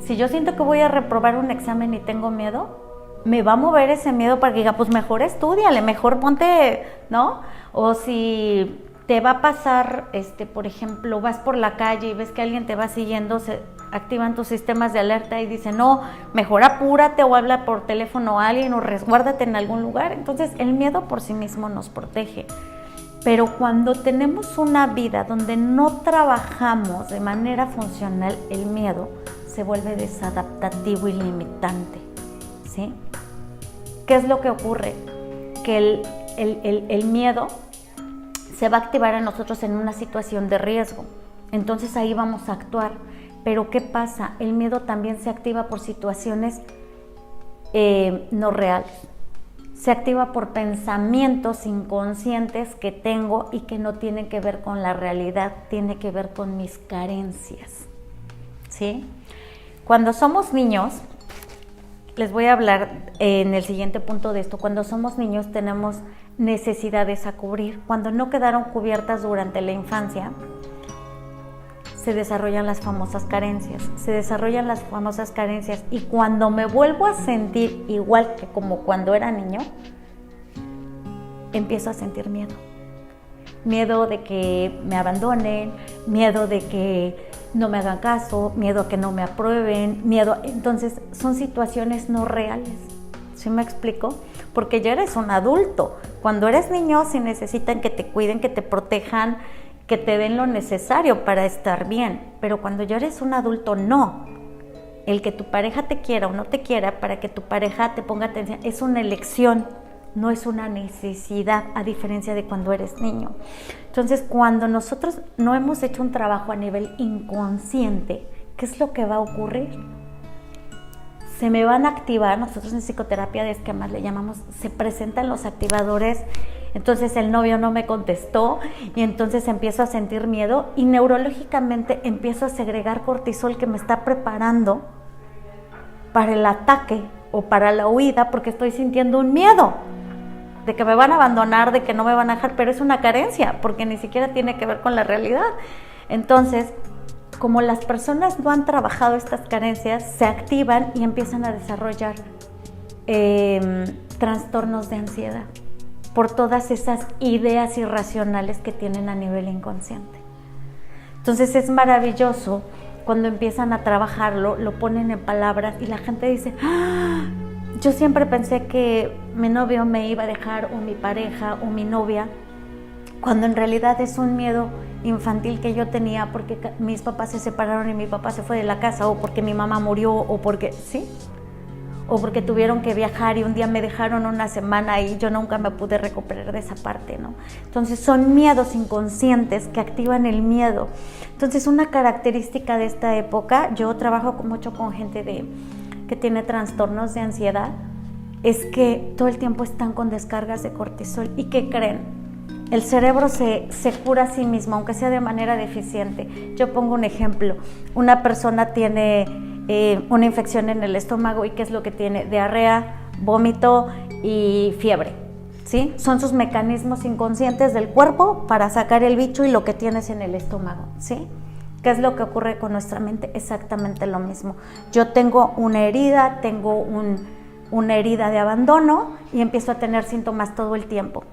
Si yo siento que voy a reprobar un examen y tengo miedo, me va a mover ese miedo para que diga, pues mejor estúdiale, mejor ponte, ¿no? O si te va a pasar, por ejemplo, vas por la calle y ves que alguien te va siguiendo, se activan tus sistemas de alerta y dicen, no, mejor apúrate o habla por teléfono a alguien o resguárdate en algún lugar. Entonces, el miedo por sí mismo nos protege. Pero cuando tenemos una vida donde no trabajamos de manera funcional, el miedo se vuelve desadaptativo y limitante, ¿sí? ¿Qué es lo que ocurre? Que el miedo se va a activar en nosotros en una situación de riesgo. Entonces ahí vamos a actuar. Pero ¿qué pasa? El miedo también se activa por situaciones no reales, Se activa por pensamientos inconscientes que tengo y que no tienen que ver con la realidad, tiene que ver con mis carencias, ¿sí? Cuando somos niños, les voy a hablar en el siguiente punto de esto, cuando somos niños tenemos necesidades a cubrir. Cuando no quedaron cubiertas durante la infancia, se desarrollan las famosas carencias, y cuando me vuelvo a sentir igual que como cuando era niño, empiezo a sentir miedo. Miedo de que me abandonen, miedo de que no me hagan caso, miedo a que no me aprueben, entonces son situaciones no reales. ¿Sí me explico? Porque ya eres un adulto. Cuando eres niño sí necesitan que te cuiden, que te protejan, que te den lo necesario para estar bien, pero cuando ya eres un adulto, no. El que tu pareja te quiera o no te quiera, para que tu pareja te ponga atención, es una elección, no es una necesidad, a diferencia de cuando eres niño. Entonces, cuando nosotros no hemos hecho un trabajo a nivel inconsciente, ¿qué es lo que va a ocurrir? Se me van a activar, nosotros en psicoterapia de esquemas le llamamos, se presentan los activadores. Entonces el novio no me contestó y entonces empiezo a sentir miedo y neurológicamente empiezo a segregar cortisol que me está preparando para el ataque o para la huida, porque estoy sintiendo un miedo de que me van a abandonar, de que no me van a dejar, pero es una carencia porque ni siquiera tiene que ver con la realidad. Entonces, como las personas no han trabajado estas carencias, se activan y empiezan a desarrollar trastornos de ansiedad por todas esas ideas irracionales que tienen a nivel inconsciente. Entonces es maravilloso cuando empiezan a trabajarlo, lo ponen en palabras y la gente dice, ¡ah! Yo siempre pensé que mi novio me iba a dejar, o mi pareja, o mi novia, cuando en realidad es un miedo infantil que yo tenía porque mis papás se separaron y mi papá se fue de la casa, o porque mi mamá murió, o porque, ¿sí? O porque tuvieron que viajar y un día me dejaron una semana y yo nunca me pude recuperar de esa parte, ¿no? Entonces son miedos inconscientes que activan el miedo. Entonces una característica de esta época, yo trabajo mucho con gente que tiene trastornos de ansiedad, es que todo el tiempo están con descargas de cortisol. ¿Y qué creen? El cerebro se cura a sí mismo, aunque sea de manera deficiente. Yo pongo un ejemplo, una persona tiene una infección en el estómago y ¿qué es lo que tiene? Diarrea, vómito y fiebre, ¿sí? Son sus mecanismos inconscientes del cuerpo para sacar el bicho y lo que tienes en el estómago, ¿sí? ¿Qué es lo que ocurre con nuestra mente? Exactamente lo mismo. Yo tengo una herida, una herida de abandono y empiezo a tener síntomas todo el tiempo.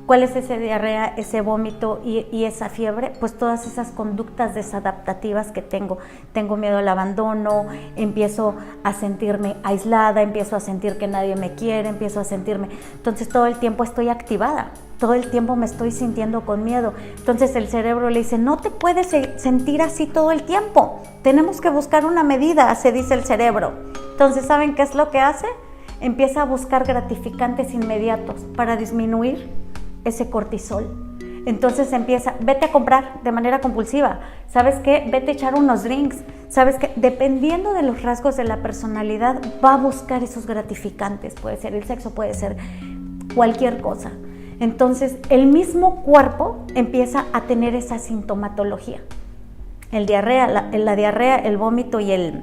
¿Cuál es esa diarrea, ese vómito y esa fiebre? Pues todas esas conductas desadaptativas que tengo. Tengo miedo al abandono, empiezo a sentirme aislada, empiezo a sentir que nadie me quiere, empiezo a sentirme... Entonces todo el tiempo estoy activada, todo el tiempo me estoy sintiendo con miedo. Entonces el cerebro le dice, no te puedes sentir así todo el tiempo, tenemos que buscar una medida, se dice el cerebro. Entonces, ¿saben qué es lo que hace? Empieza a buscar gratificantes inmediatos para disminuir ese cortisol. Entonces empieza, vete a comprar de manera compulsiva, ¿sabes qué? Vete a echar unos drinks, ¿sabes qué? Dependiendo de los rasgos de la personalidad, va a buscar esos gratificantes, puede ser el sexo, puede ser cualquier cosa. Entonces el mismo cuerpo empieza a tener esa sintomatología. La diarrea, el vómito y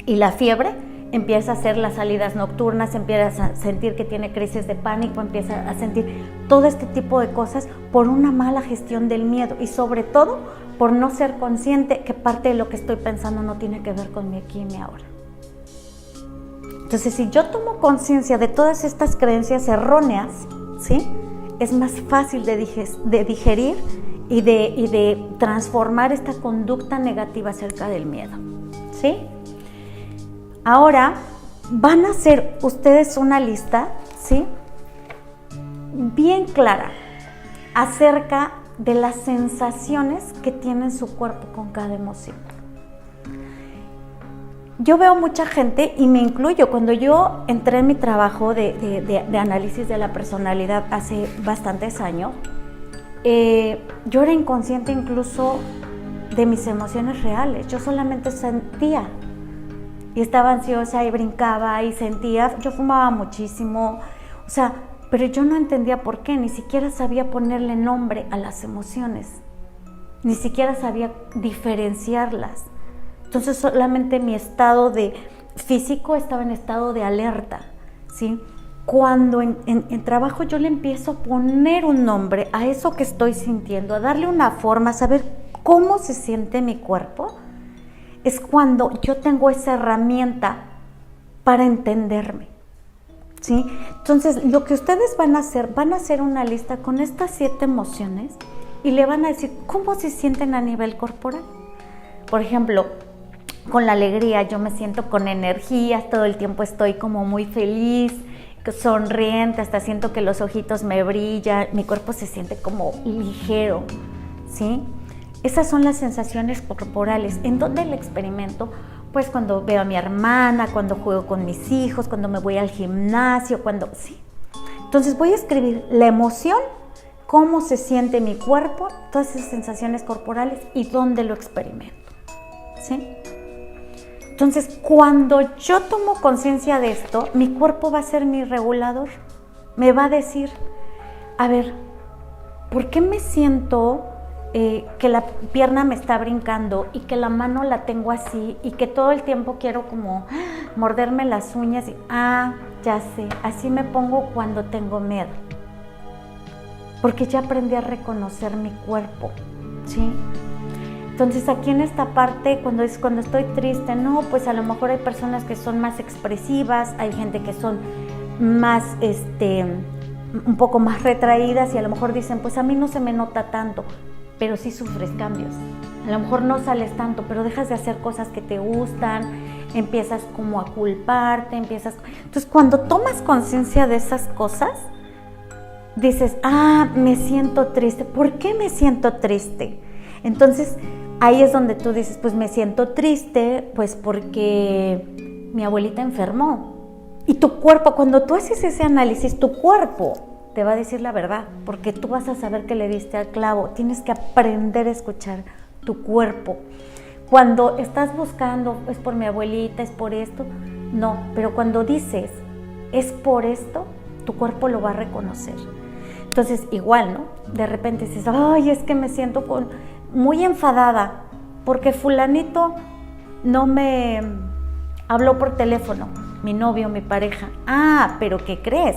la fiebre, empieza a hacer las salidas nocturnas, empieza a sentir que tiene crisis de pánico, empieza a sentir todo este tipo de cosas por una mala gestión del miedo y sobre todo por no ser consciente que parte de lo que estoy pensando no tiene que ver con mi aquí y mi ahora. Entonces, si yo tomo conciencia de todas estas creencias erróneas, ¿sí? Es más fácil de digerir y de transformar esta conducta negativa acerca del miedo, ¿sí? Ahora van a hacer ustedes una lista, ¿sí? Bien clara acerca de las sensaciones que tiene su cuerpo con cada emoción. Yo veo mucha gente, y me incluyo, cuando yo entré en mi trabajo de análisis de la personalidad hace bastantes años, yo era inconsciente incluso de mis emociones reales. Yo solamente sentía y estaba ansiosa y brincaba y sentía, yo fumaba muchísimo, o sea, pero yo no entendía por qué, ni siquiera sabía ponerle nombre a las emociones, ni siquiera sabía diferenciarlas. Entonces solamente mi estado de físico estaba en estado de alerta, ¿sí? Cuando en trabajo yo le empiezo a poner un nombre a eso que estoy sintiendo, a darle una forma, a saber cómo se siente mi cuerpo, es cuando yo tengo esa herramienta para entenderme, ¿sí? Entonces, lo que ustedes van a hacer una lista con estas 7 emociones y le van a decir cómo se sienten a nivel corporal. Por ejemplo, con la alegría yo me siento con energía, todo el tiempo estoy como muy feliz, sonriente, hasta siento que los ojitos me brillan, mi cuerpo se siente como ligero, ¿sí? Esas son las sensaciones corporales. ¿En dónde el experimento? Pues cuando veo a mi hermana, cuando juego con mis hijos, cuando me voy al gimnasio, ¿sí? Entonces voy a escribir la emoción, cómo se siente mi cuerpo, todas esas sensaciones corporales y dónde lo experimento, ¿sí? Entonces, cuando yo tomo conciencia de esto, mi cuerpo va a ser mi regulador. Me va a decir, a ver, ¿por qué me siento que la pierna me está brincando y que la mano la tengo así y que todo el tiempo quiero como morderme las uñas? Ya sé, así me pongo cuando tengo miedo. Porque ya aprendí a reconocer mi cuerpo, ¿sí? Entonces aquí en esta parte, cuando estoy triste, no, pues a lo mejor hay personas que son más expresivas, hay gente que son más, un poco más retraídas y a lo mejor dicen, pues a mí no se me nota tanto, pero sí sufres cambios. A lo mejor no sales tanto, pero dejas de hacer cosas que te gustan, empiezas como a culparte, Entonces cuando tomas conciencia de esas cosas, dices, me siento triste. ¿Por qué me siento triste? Entonces ahí es donde tú dices, pues me siento triste, pues porque mi abuelita enfermó. Y tu cuerpo, cuando tú haces ese análisis, tu cuerpo te va a decir la verdad, porque tú vas a saber que le diste al clavo. Tienes que aprender a escuchar tu cuerpo. Cuando estás buscando, es por mi abuelita, es por esto, no, pero cuando dices, es por esto, tu cuerpo lo va a reconocer. Entonces, igual, ¿no? De repente dices, es que me siento muy enfadada porque fulanito no me habló por teléfono, mi novio, mi pareja. ¿Pero qué crees?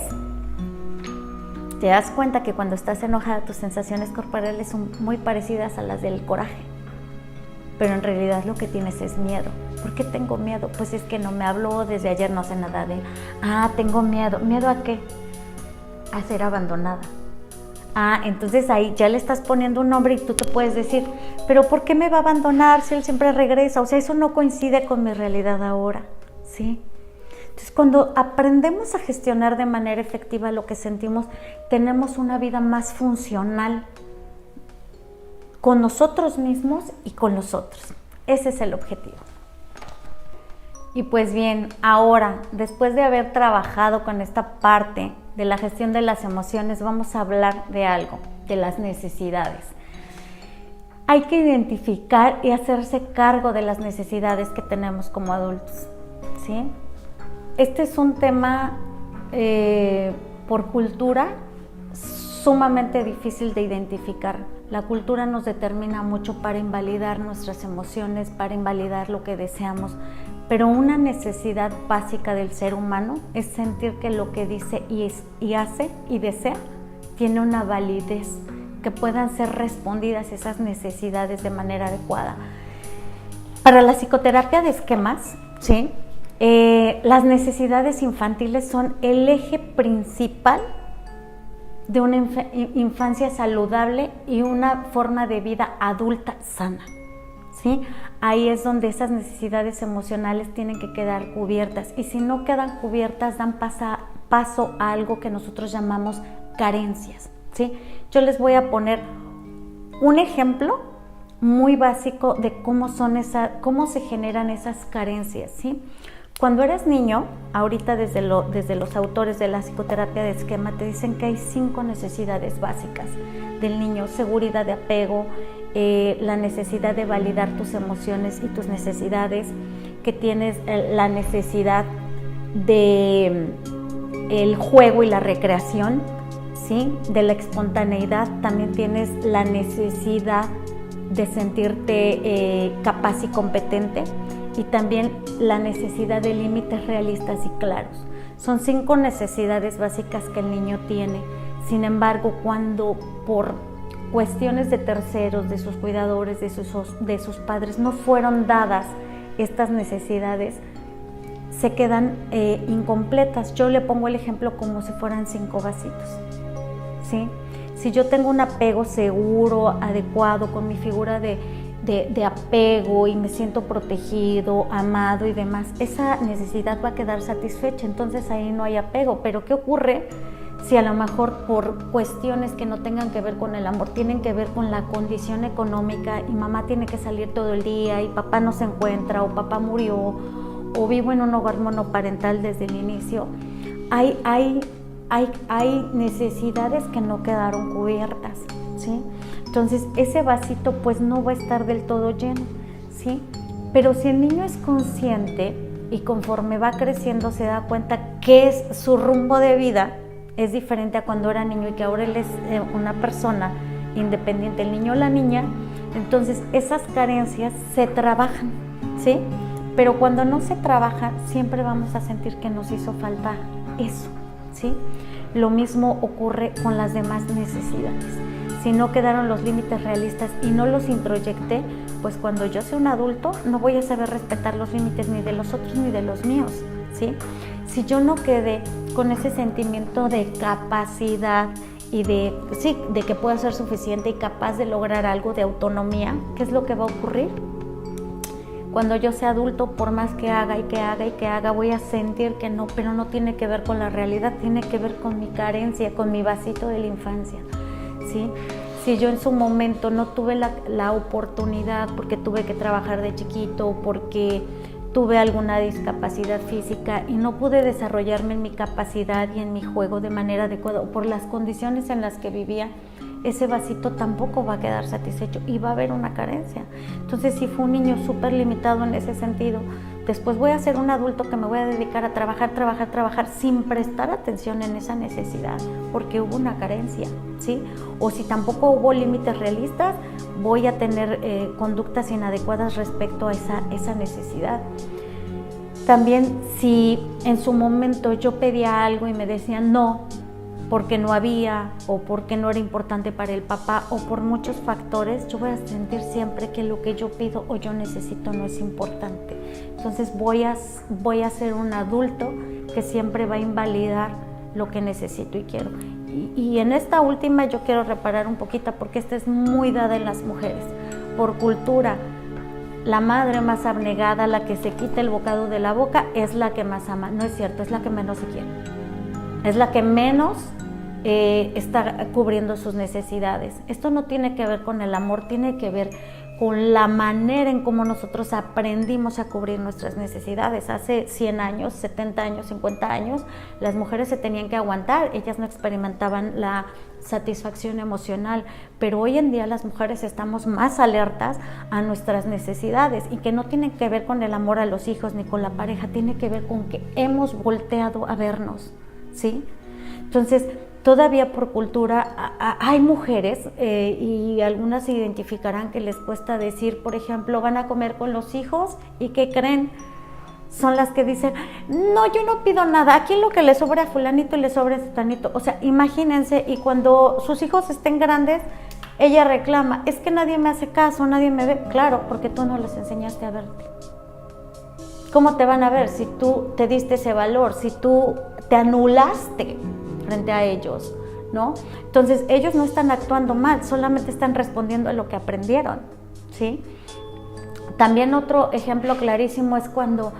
Te das cuenta que cuando estás enojada tus sensaciones corporales son muy parecidas a las del coraje, pero en realidad lo que tienes es miedo. ¿Por qué tengo miedo? Pues es que no me habló, desde ayer no sé nada de él. Tengo miedo. ¿Miedo a qué? A ser abandonada. Entonces ahí ya le estás poniendo un nombre y tú te puedes decir, pero ¿por qué me va a abandonar si él siempre regresa? O sea, eso no coincide con mi realidad ahora, ¿sí? Entonces, cuando aprendemos a gestionar de manera efectiva lo que sentimos, tenemos una vida más funcional con nosotros mismos y con los otros. Ese es el objetivo. Y pues bien, ahora, después de haber trabajado con esta parte de la gestión de las emociones, vamos a hablar de algo, de las necesidades. Hay que identificar y hacerse cargo de las necesidades que tenemos como adultos, ¿sí? Este es un tema por cultura sumamente difícil de identificar. La cultura nos determina mucho para invalidar nuestras emociones, para invalidar lo que deseamos, pero una necesidad básica del ser humano es sentir que lo que dice y hace y desea tiene una validez, que puedan ser respondidas esas necesidades de manera adecuada. Para la psicoterapia de esquemas, ¿sí? Las necesidades infantiles son el eje principal de una infancia saludable y una forma de vida adulta sana, ¿sí? Ahí es donde esas necesidades emocionales tienen que quedar cubiertas, y si no quedan cubiertas dan paso a algo que nosotros llamamos carencias, ¿sí? Yo les voy a poner un ejemplo muy básico de cómo se generan esas carencias, ¿sí? Cuando eres niño, ahorita desde los autores de la psicoterapia de esquema te dicen que hay 5 necesidades básicas del niño: seguridad de apego, la necesidad de validar tus emociones y tus necesidades, que tienes la necesidad de el juego y la recreación, ¿sí? De la espontaneidad, también tienes la necesidad de sentirte capaz y competente, y también la necesidad de límites realistas y claros. Son 5 necesidades básicas que el niño tiene. Sin embargo, cuando por cuestiones de terceros, de sus cuidadores, de sus padres, no fueron dadas estas necesidades, se quedan incompletas. Yo le pongo el ejemplo como si fueran 5 vasitos, ¿sí? Si yo tengo un apego seguro, adecuado, con mi figura de apego, y me siento protegido, amado y demás, esa necesidad va a quedar satisfecha, entonces ahí no hay apego. Pero ¿qué ocurre si a lo mejor por cuestiones que no tengan que ver con el amor, tienen que ver con la condición económica, y mamá tiene que salir todo el día y papá no se encuentra, o papá murió, o vivo en un hogar monoparental desde el inicio? Hay necesidades que no quedaron cubiertas, ¿sí? Entonces ese vasito pues no va a estar del todo lleno, ¿sí? Pero si el niño es consciente y conforme va creciendo se da cuenta que es su rumbo de vida, es diferente a cuando era niño y que ahora él es una persona independiente, el niño o la niña, entonces esas carencias se trabajan, ¿sí? Pero cuando no se trabaja, siempre vamos a sentir que nos hizo falta eso, ¿sí? Lo mismo ocurre con las demás necesidades. Si no quedaron los límites realistas y no los introyecté, pues cuando yo sea un adulto no voy a saber respetar los límites ni de los otros ni de los míos, ¿sí? Si yo no quedé con ese sentimiento de capacidad y de que puedo ser suficiente y capaz de lograr algo, de autonomía, ¿qué es lo que va a ocurrir? Cuando yo sea adulto, por más que haga y que haga y que haga, voy a sentir que no, pero no tiene que ver con la realidad, tiene que ver con mi carencia, con mi vasito de la infancia, ¿sí? Si yo en su momento no tuve la oportunidad porque tuve que trabajar de chiquito, porque tuve alguna discapacidad física y no pude desarrollarme en mi capacidad y en mi juego de manera adecuada, o por las condiciones en las que vivía, ese vasito tampoco va a quedar satisfecho y va a haber una carencia. Entonces, si fue un niño súper limitado en ese sentido, después voy a ser un adulto que me voy a dedicar a trabajar sin prestar atención en esa necesidad, porque hubo una carencia, ¿sí? O si tampoco hubo límites realistas, voy a tener conductas inadecuadas respecto a esa necesidad. También, si en su momento yo pedía algo y me decían no, porque no había, o porque no era importante para el papá, o por muchos factores, yo voy a sentir siempre que lo que yo pido o yo necesito no es importante. Entonces voy a ser un adulto que siempre va a invalidar lo que necesito y quiero. Y en esta última yo quiero reparar un poquito, porque esta es muy dada en las mujeres. Por cultura, la madre más abnegada, la que se quita el bocado de la boca, es la que más ama. No es cierto, es la que menos se quiere. Es la que menos está cubriendo sus necesidades. Esto no tiene que ver con el amor, tiene que ver con la manera en cómo nosotros aprendimos a cubrir nuestras necesidades. Hace 100 años, 70 años, 50 años, las mujeres se tenían que aguantar, ellas no experimentaban la satisfacción emocional, pero hoy en día las mujeres estamos más alertas a nuestras necesidades, y que no tienen que ver con el amor a los hijos ni con la pareja, tiene que ver con que hemos volteado a vernos, ¿sí? Entonces, todavía por cultura hay mujeres, y algunas se identificarán, que les cuesta decir, por ejemplo, van a comer con los hijos y ¿qué creen? Son las que dicen, no, yo no pido nada, aquí lo que le sobra a fulanito y le sobra a sutanito. O sea, imagínense, y cuando sus hijos estén grandes, ella reclama, es que nadie me hace caso, nadie me ve. Claro, porque tú no les enseñaste a verte. ¿Cómo te van a ver si tú te diste ese valor, si tú te anulaste frente a ellos, ¿no? Entonces ellos no están actuando mal, solamente están respondiendo a lo que aprendieron, ¿sí? También otro ejemplo clarísimo es cuando,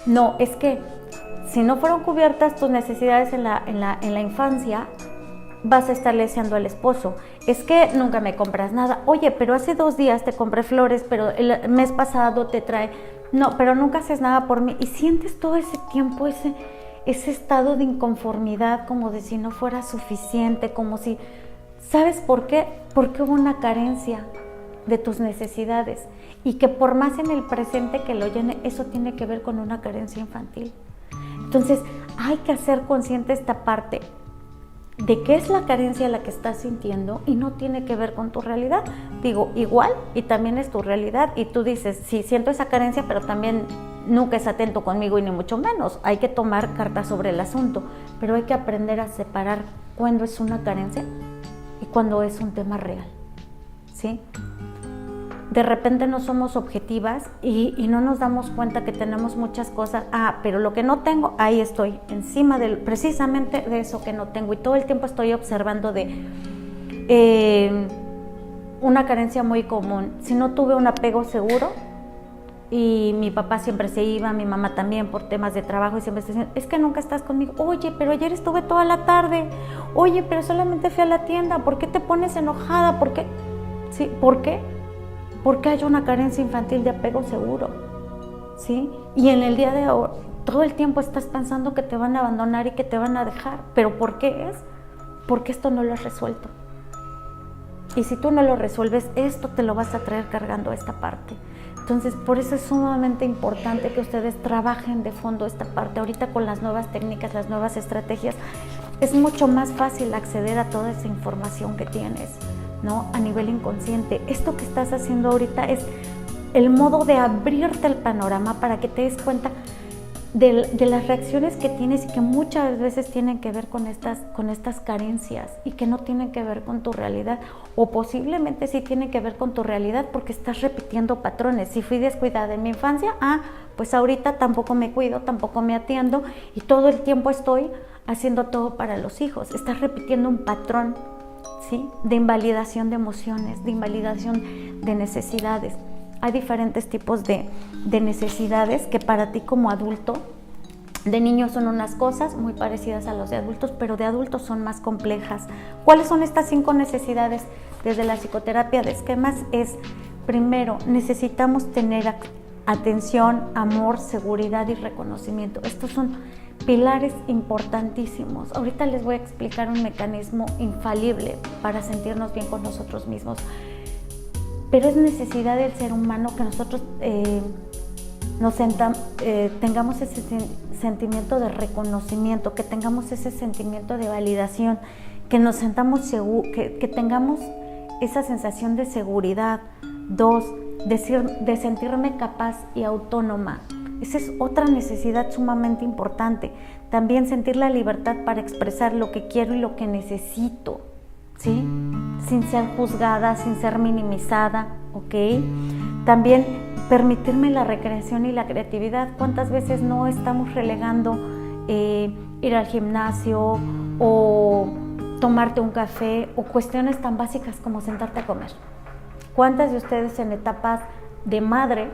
no, es que si no fueron cubiertas tus necesidades en la infancia, vas a estarle deseando al esposo, es que nunca me compras nada, oye, pero hace 2 días te compré flores, pero el mes pasado te trae, no, pero nunca haces nada por mí, y sientes todo ese tiempo, ese estado de inconformidad, como de si no fuera suficiente, como si, ¿sabes por qué? Porque hubo una carencia de tus necesidades, y que por más en el presente que lo llene, eso tiene que ver con una carencia infantil. Entonces, hay que hacer consciente esta parte de qué es la carencia la que estás sintiendo y no tiene que ver con tu realidad. Digo, igual y también es tu realidad y tú dices, sí, siento esa carencia, pero también nunca es atento conmigo y ni mucho menos. Hay que tomar cartas sobre el asunto, pero hay que aprender a separar cuándo es una carencia y cuándo es un tema real, ¿sí? De repente no somos objetivas y no nos damos cuenta que tenemos muchas cosas. Pero lo que no tengo, ahí estoy, encima precisamente de eso que no tengo. Y todo el tiempo estoy observando una carencia muy común. Si no tuve un apego seguro, y mi papá siempre se iba, mi mamá también por temas de trabajo y siempre se decía, es que nunca estás conmigo. Oye, pero ayer estuve toda la tarde. Oye, pero solamente fui a la tienda. ¿Por qué te pones enojada? ¿Por qué? ¿Sí? ¿Por qué? Porque hay una carencia infantil de apego seguro, ¿sí? Y en el día de hoy, todo el tiempo estás pensando que te van a abandonar y que te van a dejar. ¿Pero por qué es? Porque esto no lo has resuelto. Y si tú no lo resuelves, esto te lo vas a traer cargando esta parte. Entonces, por eso es sumamente importante que ustedes trabajen de fondo esta parte. Ahorita con las nuevas técnicas, las nuevas estrategias, es mucho más fácil acceder a toda esa información que tienes, ¿no? A nivel inconsciente. Esto que estás haciendo ahorita es el modo de abrirte el panorama para que te des cuenta de las reacciones que tienes y que muchas veces tienen que ver con estas carencias y que no tienen que ver con tu realidad, o posiblemente sí tienen que ver con tu realidad porque estás repitiendo patrones. Si fui descuidada en mi infancia, pues ahorita tampoco me cuido, tampoco me atiendo y todo el tiempo estoy haciendo todo para los hijos. Estás repitiendo un patrón, ¿sí? De invalidación de emociones, de invalidación de necesidades. Hay diferentes tipos de necesidades que para ti como adulto, de niños son unas cosas muy parecidas a los de adultos, pero de adultos son más complejas. ¿Cuáles son estas 5 necesidades? Desde la psicoterapia de esquemas es, primero, necesitamos tener atención, amor, seguridad y reconocimiento. Estos son pilares importantísimos. Ahorita les voy a explicar un mecanismo infalible para sentirnos bien con nosotros mismos. Pero es necesidad del ser humano que nosotros tengamos ese sentimiento de reconocimiento, que tengamos ese sentimiento de validación, que nos sentamos seguros, que tengamos esa sensación de seguridad. 2, de sentirme capaz y autónoma. Esa es otra necesidad sumamente importante. También sentir la libertad para expresar lo que quiero y lo que necesito, ¿sí? Sin ser juzgada, sin ser minimizada, ¿ok? También permitirme la recreación y la creatividad. ¿Cuántas veces no estamos relegando ir al gimnasio o tomarte un café o cuestiones tan básicas como sentarte a comer? ¿Cuántas de ustedes en etapas de madre,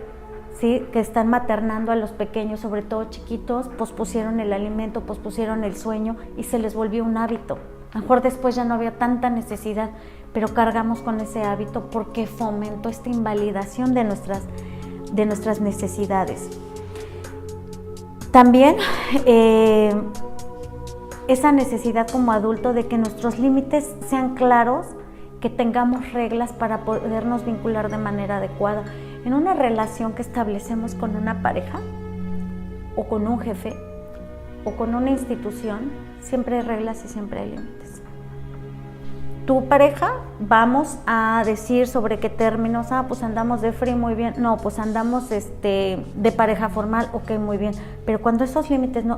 ¿sí? Que están maternando a los pequeños, sobre todo chiquitos, pospusieron el alimento, pospusieron el sueño y se les volvió un hábito? A lo mejor después ya no había tanta necesidad, pero cargamos con ese hábito porque fomentó esta invalidación de nuestras necesidades. También esa necesidad como adulto de que nuestros límites sean claros, que tengamos reglas para podernos vincular de manera adecuada. En una relación que establecemos con una pareja o con un jefe o con una institución, siempre hay reglas y siempre hay límites. Tu pareja, vamos a decir sobre qué términos, pues andamos de free, muy bien, no, pues andamos de pareja formal, ok, muy bien, pero cuando esos límites no,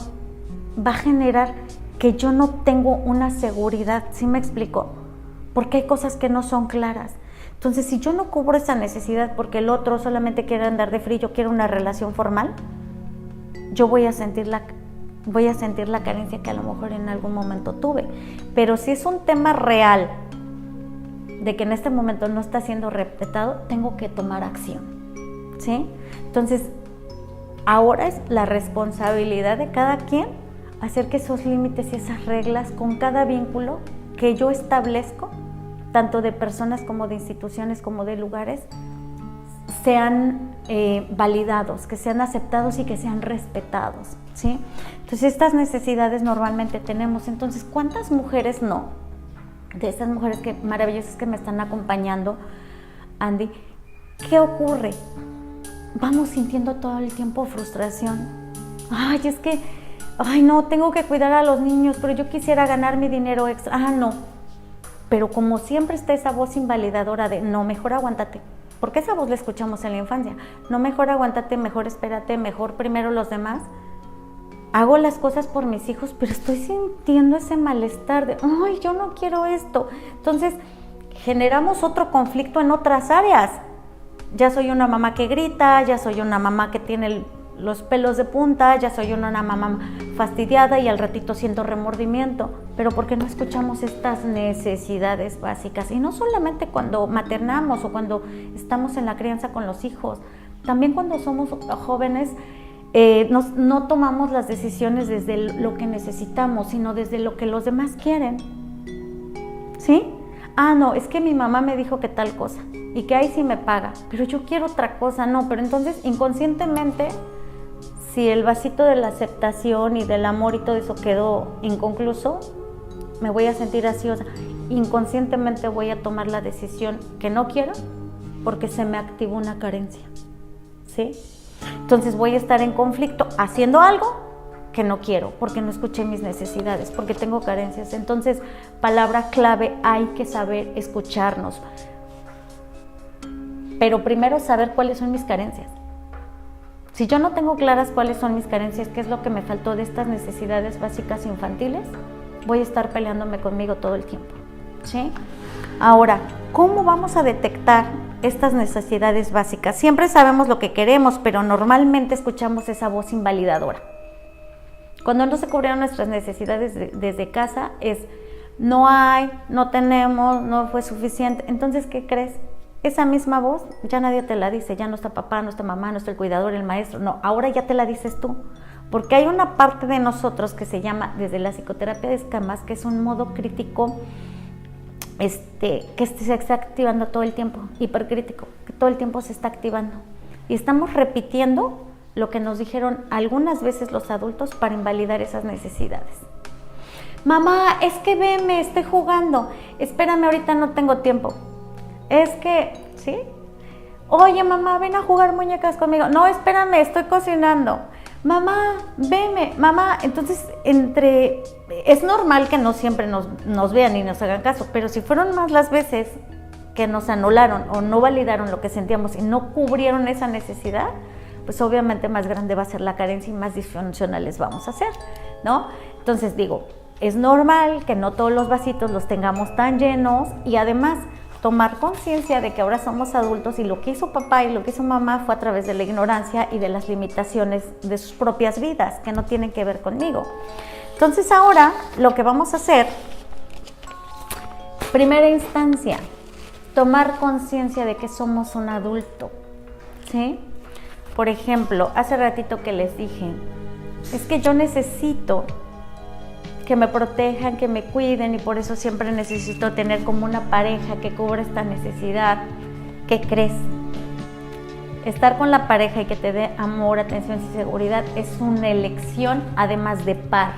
va a generar que yo no tengo una seguridad, ¿sí me explico? Porque hay cosas que no son claras. Entonces, si yo no cubro esa necesidad porque el otro solamente quiere andar de free, yo quiero una relación formal, yo voy a sentir la carencia que a lo mejor en algún momento tuve. Pero si es un tema real de que en este momento no está siendo respetado, tengo que tomar acción, ¿sí? Entonces, ahora es la responsabilidad de cada quien hacer que esos límites y esas reglas con cada vínculo que yo establezco, tanto de personas como de instituciones como de lugares, sean validados, que sean aceptados y que sean respetados, ¿sí? Entonces estas necesidades normalmente tenemos. Entonces, ¿cuántas mujeres no? De estas mujeres maravillosas que me están acompañando, Andy, ¿qué ocurre? Vamos sintiendo todo el tiempo frustración. Ay, es que ay no, tengo que cuidar a los niños, pero yo quisiera ganar mi dinero extra. No. Pero como siempre está esa voz invalidadora de no, mejor aguántate. Porque esa voz la escuchamos en la infancia. No, mejor aguántate, mejor espérate, mejor primero los demás. Hago las cosas por mis hijos, pero estoy sintiendo ese malestar de, ay, yo no quiero esto. Entonces, generamos otro conflicto en otras áreas. Ya soy una mamá que grita, ya soy una mamá que tiene los pelos de punta, ya soy una mamá fastidiada y al ratito siento remordimiento. Pero ¿por qué no escuchamos estas necesidades básicas? Y no solamente cuando maternamos o cuando estamos en la crianza con los hijos, también cuando somos jóvenes. No tomamos las decisiones desde lo que necesitamos, sino desde lo que los demás quieren. ¿Sí? No, es que mi mamá me dijo que tal cosa y que ahí sí me paga, pero yo quiero otra cosa. No, pero entonces inconscientemente, si el vasito de la aceptación y del amor y todo eso quedó inconcluso, me voy a sentir ansiosa. Inconscientemente voy a tomar la decisión que no quiero porque se me activó una carencia. ¿Sí? Entonces voy a estar en conflicto haciendo algo que no quiero, porque no escuché mis necesidades, porque tengo carencias. Entonces, palabra clave, hay que saber escucharnos. Pero primero saber cuáles son mis carencias. Si yo no tengo claras cuáles son mis carencias, qué es lo que me faltó de estas necesidades básicas infantiles, voy a estar peleándome conmigo todo el tiempo. ¿Sí? Ahora, ¿cómo vamos a detectar estas necesidades básicas? Siempre sabemos lo que queremos, pero normalmente escuchamos esa voz invalidadora. Cuando no se cubrieron nuestras necesidades desde casa es no hay, no tenemos, no fue suficiente. Entonces, ¿qué crees? Esa misma voz ya nadie te la dice, ya no está papá, no está mamá, no está el cuidador, el maestro, no, ahora ya te la dices tú. Porque hay una parte de nosotros que se llama, desde la psicoterapia de escamas, que es un modo crítico que se está activando todo el tiempo, hipercrítico, que todo el tiempo se está activando. Y estamos repitiendo lo que nos dijeron algunas veces los adultos para invalidar esas necesidades. Mamá, es que veme, estoy jugando, espérame, ahorita no tengo tiempo. Es que, ¿sí? Oye, mamá, ven a jugar muñecas conmigo. No, espérame, estoy cocinando. Mamá, veme, mamá. Entonces, es normal que no siempre nos vean y nos hagan caso, pero si fueron más las veces que nos anularon o no validaron lo que sentíamos y no cubrieron esa necesidad, pues obviamente más grande va a ser la carencia y más disfuncionales vamos a ser, ¿no? Entonces digo, es normal que no todos los vasitos los tengamos tan llenos y además tomar conciencia de que ahora somos adultos y lo que hizo papá y lo que hizo mamá fue a través de la ignorancia y de las limitaciones de sus propias vidas, que no tienen que ver conmigo. Entonces ahora lo que vamos a hacer, primera instancia, tomar conciencia de que somos un adulto, ¿sí? Por ejemplo, hace ratito que les dije, es que yo necesito que me protejan, que me cuiden y por eso siempre necesito tener como una pareja que cubra esta necesidad. ¿Qué crees? Estar con la pareja y que te dé amor, atención y seguridad es una elección además de par.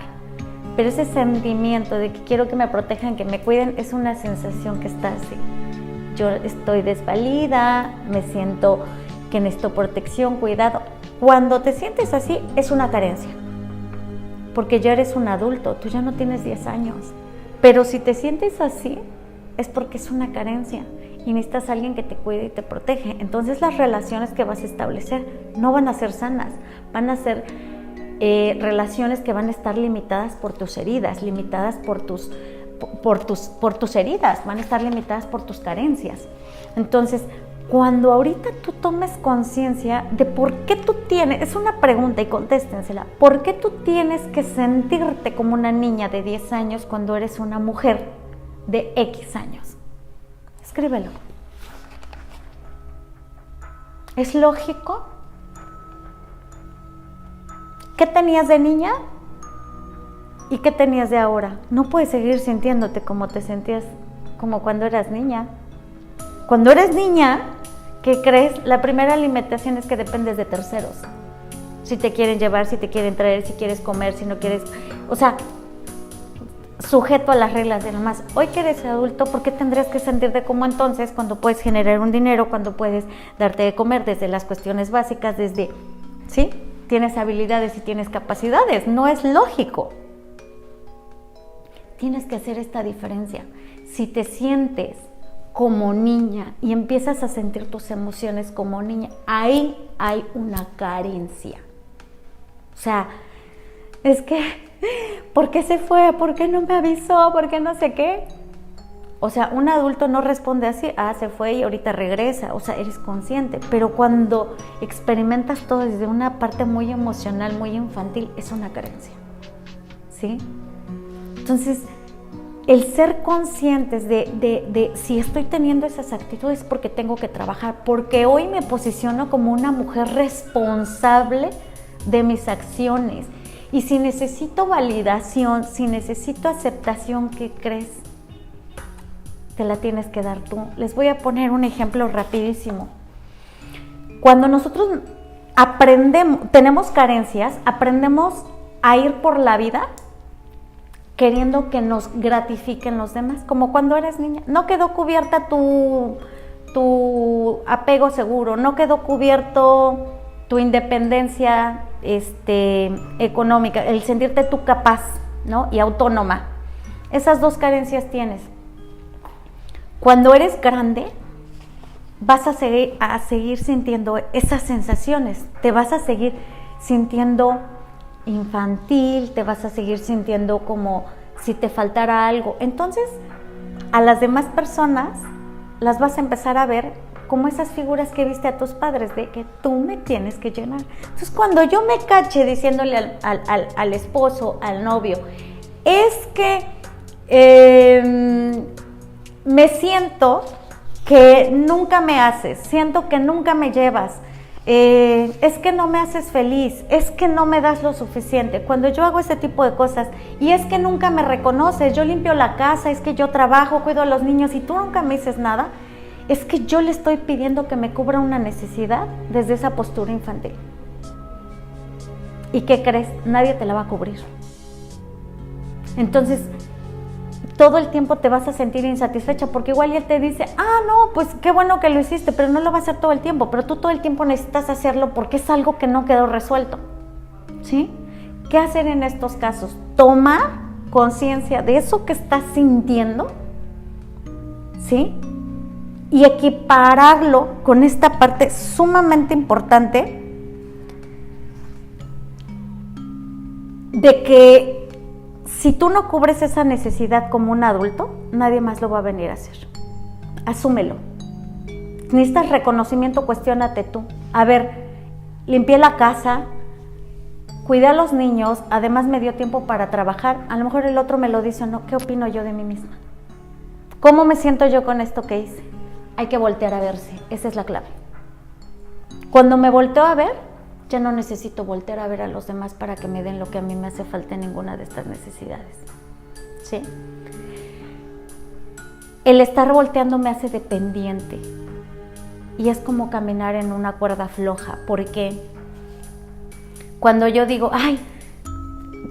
Pero ese sentimiento de que quiero que me protejan, que me cuiden, es una sensación que está así. Yo estoy desvalida, me siento que necesito protección, cuidado. Cuando te sientes así, es una carencia. Porque ya eres un adulto, tú ya no tienes 10 años. Pero si te sientes así, es porque es una carencia y necesitas a alguien que te cuide y te protege. Entonces las relaciones que vas a establecer no van a ser sanas, van a ser relaciones que van a estar limitadas por tus heridas, limitadas por tus heridas, van a estar limitadas por tus carencias. Entonces, cuando ahorita tú tomes conciencia de por qué tú tienes, es una pregunta y contéstensela, ¿por qué tú tienes que sentirte como una niña de 10 años cuando eres una mujer de X años? Escríbelo. ¿Es lógico? ¿Qué tenías de niña y qué tenías de ahora? No puedes seguir sintiéndote como te sentías como cuando eras niña. Cuando eres niña, ¿qué crees? La primera limitación es que dependes de terceros. Si te quieren llevar, si te quieren traer, si quieres comer, si no quieres... O sea, sujeto a las reglas de nomás. Hoy que eres adulto, ¿por qué tendrías que sentirte como entonces cuando puedes generar un dinero, cuando puedes darte de comer desde las cuestiones básicas, desde... ¿Sí? tienes habilidades y tienes capacidades. No es lógico. Tienes que hacer esta diferencia. Si te sientes como niña y empiezas a sentir tus emociones como niña, ahí hay una carencia. O sea, es que, ¿por qué se fue? ¿Por qué no me avisó? ¿Por qué no sé qué? O sea, un adulto no responde así, se fue y ahorita regresa. O sea, eres consciente. Pero cuando experimentas todo desde una parte muy emocional, muy infantil, es una carencia. ¿Sí? Entonces, el ser conscientes de si estoy teniendo esas actitudes porque tengo que trabajar, porque hoy me posiciono como una mujer responsable de mis acciones. Y si necesito validación, si necesito aceptación, ¿qué crees? Te la tienes que dar tú. Les voy a poner un ejemplo rapidísimo. Cuando nosotros tenemos carencias, aprendemos a ir por la vida queriendo que nos gratifiquen los demás, como cuando eres niña. No quedó cubierta tu apego seguro, no quedó cubierto tu independencia económica, el sentirte tú capaz, ¿no? Y autónoma. Esas dos carencias tienes. Cuando eres grande, vas a seguir sintiendo esas sensaciones, te vas a seguir sintiendo infantil, te vas a seguir sintiendo como si te faltara algo. Entonces, a las demás personas las vas a empezar a ver como esas figuras que viste a tus padres, de que tú me tienes que llenar. Entonces, cuando yo me cache diciéndole al esposo, al novio, es que me siento que nunca me haces, siento que nunca me llevas, es que no me haces feliz, es que no me das lo suficiente. Cuando yo hago ese tipo de cosas, y es que nunca me reconoces, yo limpio la casa, es que yo trabajo, cuido a los niños y tú nunca me dices nada, es que yo le estoy pidiendo que me cubra una necesidad desde esa postura infantil. ¿Y qué crees? Nadie te la va a cubrir. Entonces, todo el tiempo te vas a sentir insatisfecha, porque igual él te dice, no, pues qué bueno que lo hiciste, pero no lo va a hacer todo el tiempo, pero tú todo el tiempo necesitas hacerlo porque es algo que no quedó resuelto, ¿sí? ¿Qué hacer en estos casos? Tomar conciencia de eso que estás sintiendo, ¿sí? Y equipararlo con esta parte sumamente importante de que si tú no cubres esa necesidad como un adulto, nadie más lo va a venir a hacer. Asúmelo. Necesitas reconocimiento, cuestiónate tú. A ver, limpié la casa, cuidé a los niños, además me dio tiempo para trabajar. A lo mejor el otro me lo dice o no. ¿Qué opino yo de mí misma? ¿Cómo me siento yo con esto que hice? Hay que voltear a verse. Esa es la clave. Cuando me volteo a ver, ya no necesito voltear a ver a los demás para que me den lo que a mí me hace falta en ninguna de estas necesidades. ¿Sí? El estar volteando me hace dependiente. Y es como caminar en una cuerda floja. Porque cuando yo digo,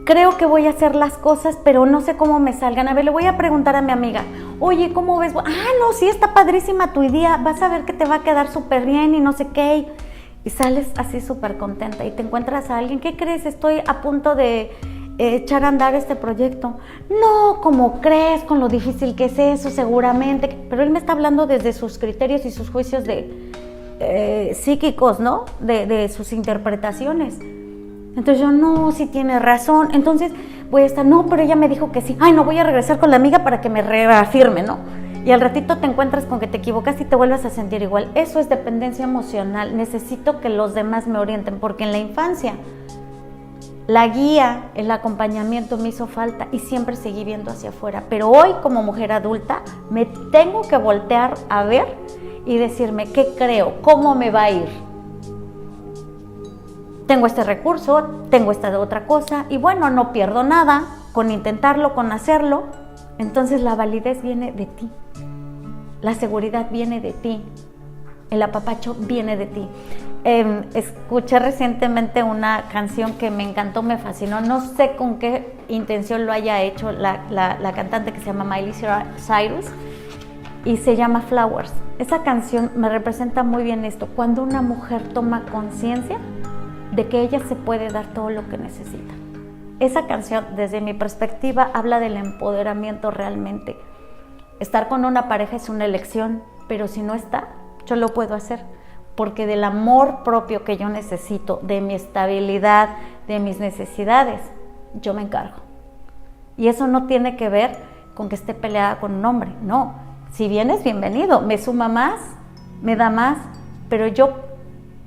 creo que voy a hacer las cosas, pero no sé cómo me salgan. A ver, le voy a preguntar a mi amiga, oye, ¿cómo ves? No, sí, está padrísima tu idea. Vas a ver que te va a quedar súper bien y no sé qué. Y sales así súper contenta y te encuentras a alguien, ¿qué crees? Estoy a punto de echar a andar este proyecto. No, ¿cómo crees? Con lo difícil que es eso, seguramente. Pero él me está hablando desde sus criterios y sus juicios psíquicos, ¿no? De sus interpretaciones. Entonces yo, no, sí tienes razón. Entonces voy a estar, no, pero ella me dijo que sí. No, voy a regresar con la amiga para que me reafirme, ¿no? Y al ratito te encuentras con que te equivocaste y te vuelves a sentir igual. Eso es dependencia emocional. Necesito que los demás me orienten, porque en la infancia la guía, el acompañamiento me hizo falta y siempre seguí viendo hacia afuera. Pero hoy, como mujer adulta, me tengo que voltear a ver y decirme, ¿qué creo? ¿Cómo me va a ir? Tengo este recurso, tengo esta otra cosa y bueno, no pierdo nada con intentarlo, con hacerlo. Entonces la validez viene de ti, la seguridad viene de ti, el apapacho viene de ti. Escuché recientemente una canción que me encantó, me fascinó, no sé con qué intención lo haya hecho la cantante, que se llama Miley Cyrus, y se llama Flowers. Esa canción me representa muy bien esto, cuando una mujer toma conciencia de que ella se puede dar todo lo que necesita. Esa canción, desde mi perspectiva, habla del empoderamiento realmente. Estar con una pareja es una elección, pero si no está, yo lo puedo hacer, porque del amor propio que yo necesito, de mi estabilidad, de mis necesidades, yo me encargo. Y eso no tiene que ver con que esté peleada con un hombre, no. Si vienes, bienvenido, me suma más, me da más, pero yo,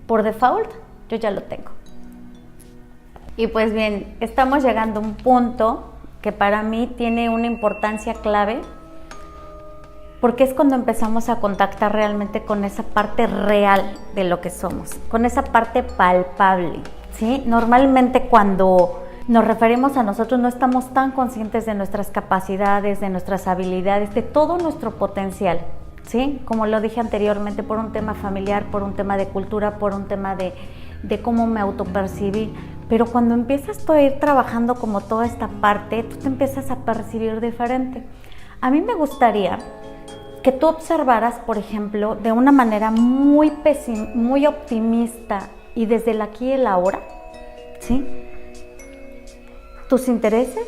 por default, yo ya lo tengo. Y pues bien, estamos llegando a un punto que para mí tiene una importancia clave, porque es cuando empezamos a contactar realmente con esa parte real de lo que somos, con esa parte palpable, ¿sí? Normalmente cuando nos referimos a nosotros no estamos tan conscientes de nuestras capacidades, de nuestras habilidades, de todo nuestro potencial, ¿sí? Como lo dije anteriormente, por un tema familiar, por un tema de cultura, por un tema de cómo me autopercibí. Pero cuando empiezas tú a ir trabajando como toda esta parte, tú te empiezas a percibir diferente. A mí me gustaría que tú observaras, por ejemplo, de una manera muy optimista y desde el aquí y el ahora, ¿sí? Tus intereses,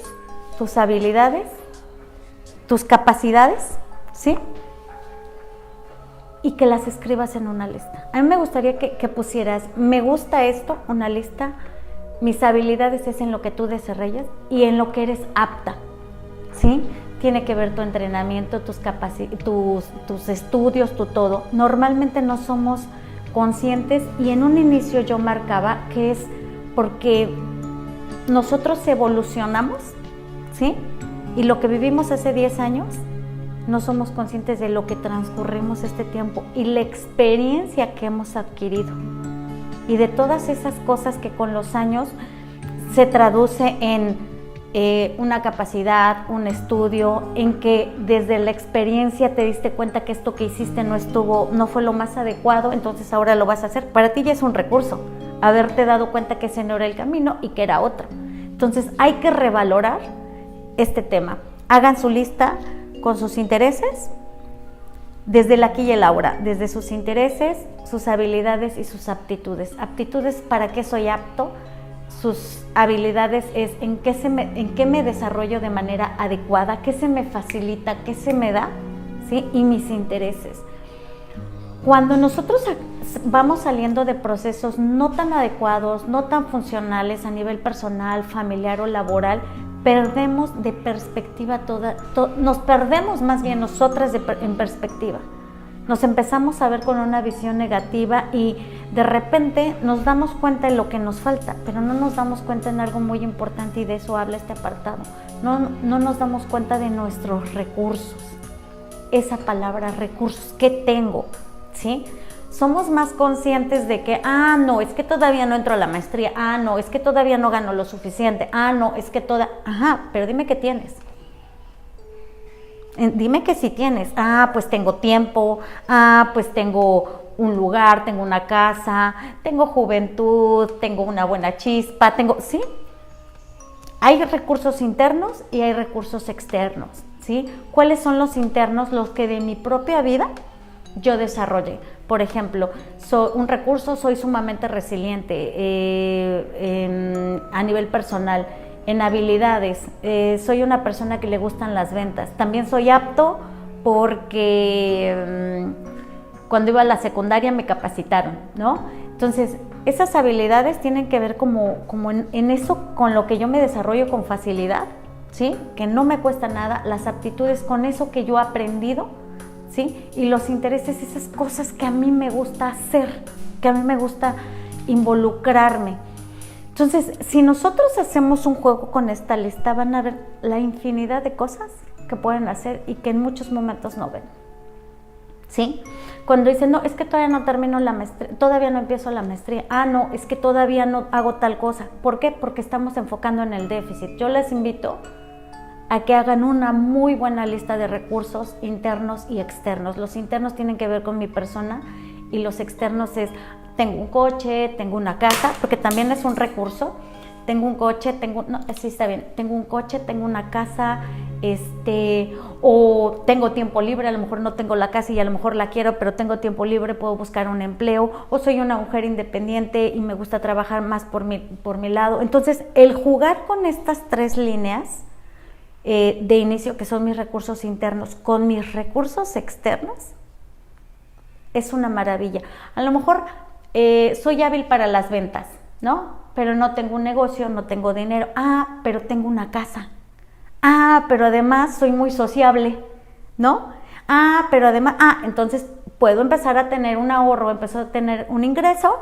tus habilidades, tus capacidades, ¿sí? Y que las escribas en una lista. A mí me gustaría que pusieras, me gusta esto, una lista, mis habilidades es en lo que tú desarrollas y en lo que eres apta, ¿sí? Tiene que ver tu entrenamiento, tus estudios, tu todo. Normalmente no somos conscientes y en un inicio yo marcaba que es porque nosotros evolucionamos, ¿sí? Y lo que vivimos hace 10 años, no somos conscientes de lo que transcurrimos este tiempo y la experiencia que hemos adquirido. Y de todas esas cosas que con los años se traduce en una capacidad, un estudio, en que desde la experiencia te diste cuenta que esto que hiciste no fue lo más adecuado, entonces ahora lo vas a hacer. Para ti ya es un recurso, haberte dado cuenta que ese no era el camino y que era otro. Entonces hay que revalorar este tema. Hagan su lista con sus intereses, desde el aquí y el ahora, desde sus intereses, sus habilidades y sus aptitudes. Aptitudes, ¿para qué soy apto? Sus habilidades es en qué me desarrollo de manera adecuada, qué se me facilita, qué se me da, ¿sí? Y mis intereses. Cuando nosotros vamos saliendo de procesos no tan adecuados, no tan funcionales a nivel personal, familiar o laboral, perdemos de perspectiva nos perdemos más bien nosotras en perspectiva. Nos empezamos a ver con una visión negativa y de repente nos damos cuenta de lo que nos falta, pero no nos damos cuenta en algo muy importante y de eso habla este apartado. No nos damos cuenta de nuestros recursos. Esa palabra recursos, ¿qué tengo? ¿Sí? Somos más conscientes de que, no, es que todavía no entro a la maestría, no, es que todavía no gano lo suficiente, no, es que pero dime qué tienes. Dime que sí tienes, pues tengo tiempo, pues tengo un lugar, tengo una casa, tengo juventud, tengo una buena chispa, ¿sí? Hay recursos internos y hay recursos externos, ¿sí? ¿Cuáles son los internos? Los que de mi propia vida yo desarrollé. Por ejemplo, soy sumamente resiliente a nivel personal. En habilidades, soy una persona que le gustan las ventas. También soy apto porque cuando iba a la secundaria me capacitaron, ¿no? Entonces, esas habilidades tienen que ver como en eso con lo que yo me desarrollo con facilidad, ¿sí? Que no me cuesta nada. Las aptitudes con eso que yo he aprendido, ¿sí? Y los intereses, esas cosas que a mí me gusta hacer, que a mí me gusta involucrarme. Entonces, si nosotros hacemos un juego con esta lista, van a ver la infinidad de cosas que pueden hacer y que en muchos momentos no ven, ¿sí? Cuando dicen, no, es que todavía no termino la maestría, todavía no empiezo la maestría, no, es que todavía no hago tal cosa. ¿Por qué? Porque estamos enfocando en el déficit. Yo les invito a que hagan una muy buena lista de recursos internos y externos. Los internos tienen que ver con mi persona y los externos es, tengo un coche, tengo una casa, porque también es un recurso, tengo un coche, no, sí está bien, tengo un coche, tengo una casa, o tengo tiempo libre, a lo mejor no tengo la casa y a lo mejor la quiero, pero tengo tiempo libre, puedo buscar un empleo, o soy una mujer independiente y me gusta trabajar más por mi lado. Entonces, el jugar con estas 3 líneas de inicio, que son mis recursos internos, con mis recursos externos, es una maravilla. A lo mejor soy hábil para las ventas, ¿no? Pero no tengo un negocio, no tengo dinero. Pero tengo una casa. Pero además soy muy sociable, ¿no? Pero además, entonces puedo empezar a tener un ahorro, empezar a tener un ingreso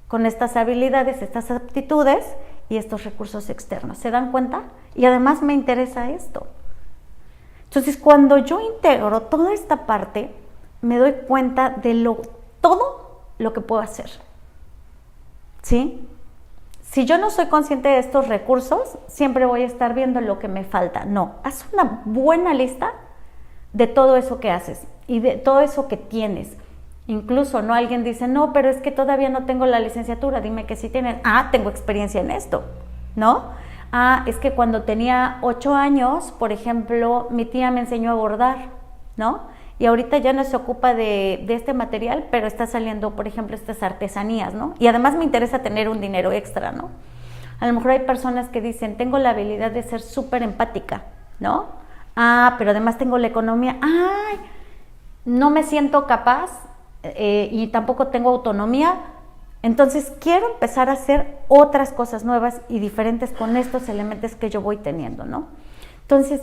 con estas habilidades, estas aptitudes y estos recursos externos. ¿Se dan cuenta? Y además me interesa esto. Entonces, cuando yo integro toda esta parte, me doy cuenta de todo lo que puedo hacer. ¿Sí? Si yo no soy consciente de estos recursos, siempre voy a estar viendo lo que me falta. No, haz una buena lista de todo eso que haces y de todo eso que tienes. Incluso, ¿no? Alguien dice, no, pero es que todavía no tengo la licenciatura. Dime que sí tienes. Tengo experiencia en esto, ¿no? Es que cuando tenía 8 años, por ejemplo, mi tía me enseñó a bordar, ¿no? Y ahorita ya no se ocupa de este material, pero está saliendo, por ejemplo, estas artesanías, ¿no? Y además me interesa tener un dinero extra, ¿no? A lo mejor hay personas que dicen, tengo la habilidad de ser súper empática, ¿no? Pero además tengo la economía. No me siento capaz y tampoco tengo autonomía. Entonces quiero empezar a hacer otras cosas nuevas y diferentes con estos elementos que yo voy teniendo, ¿no? Entonces,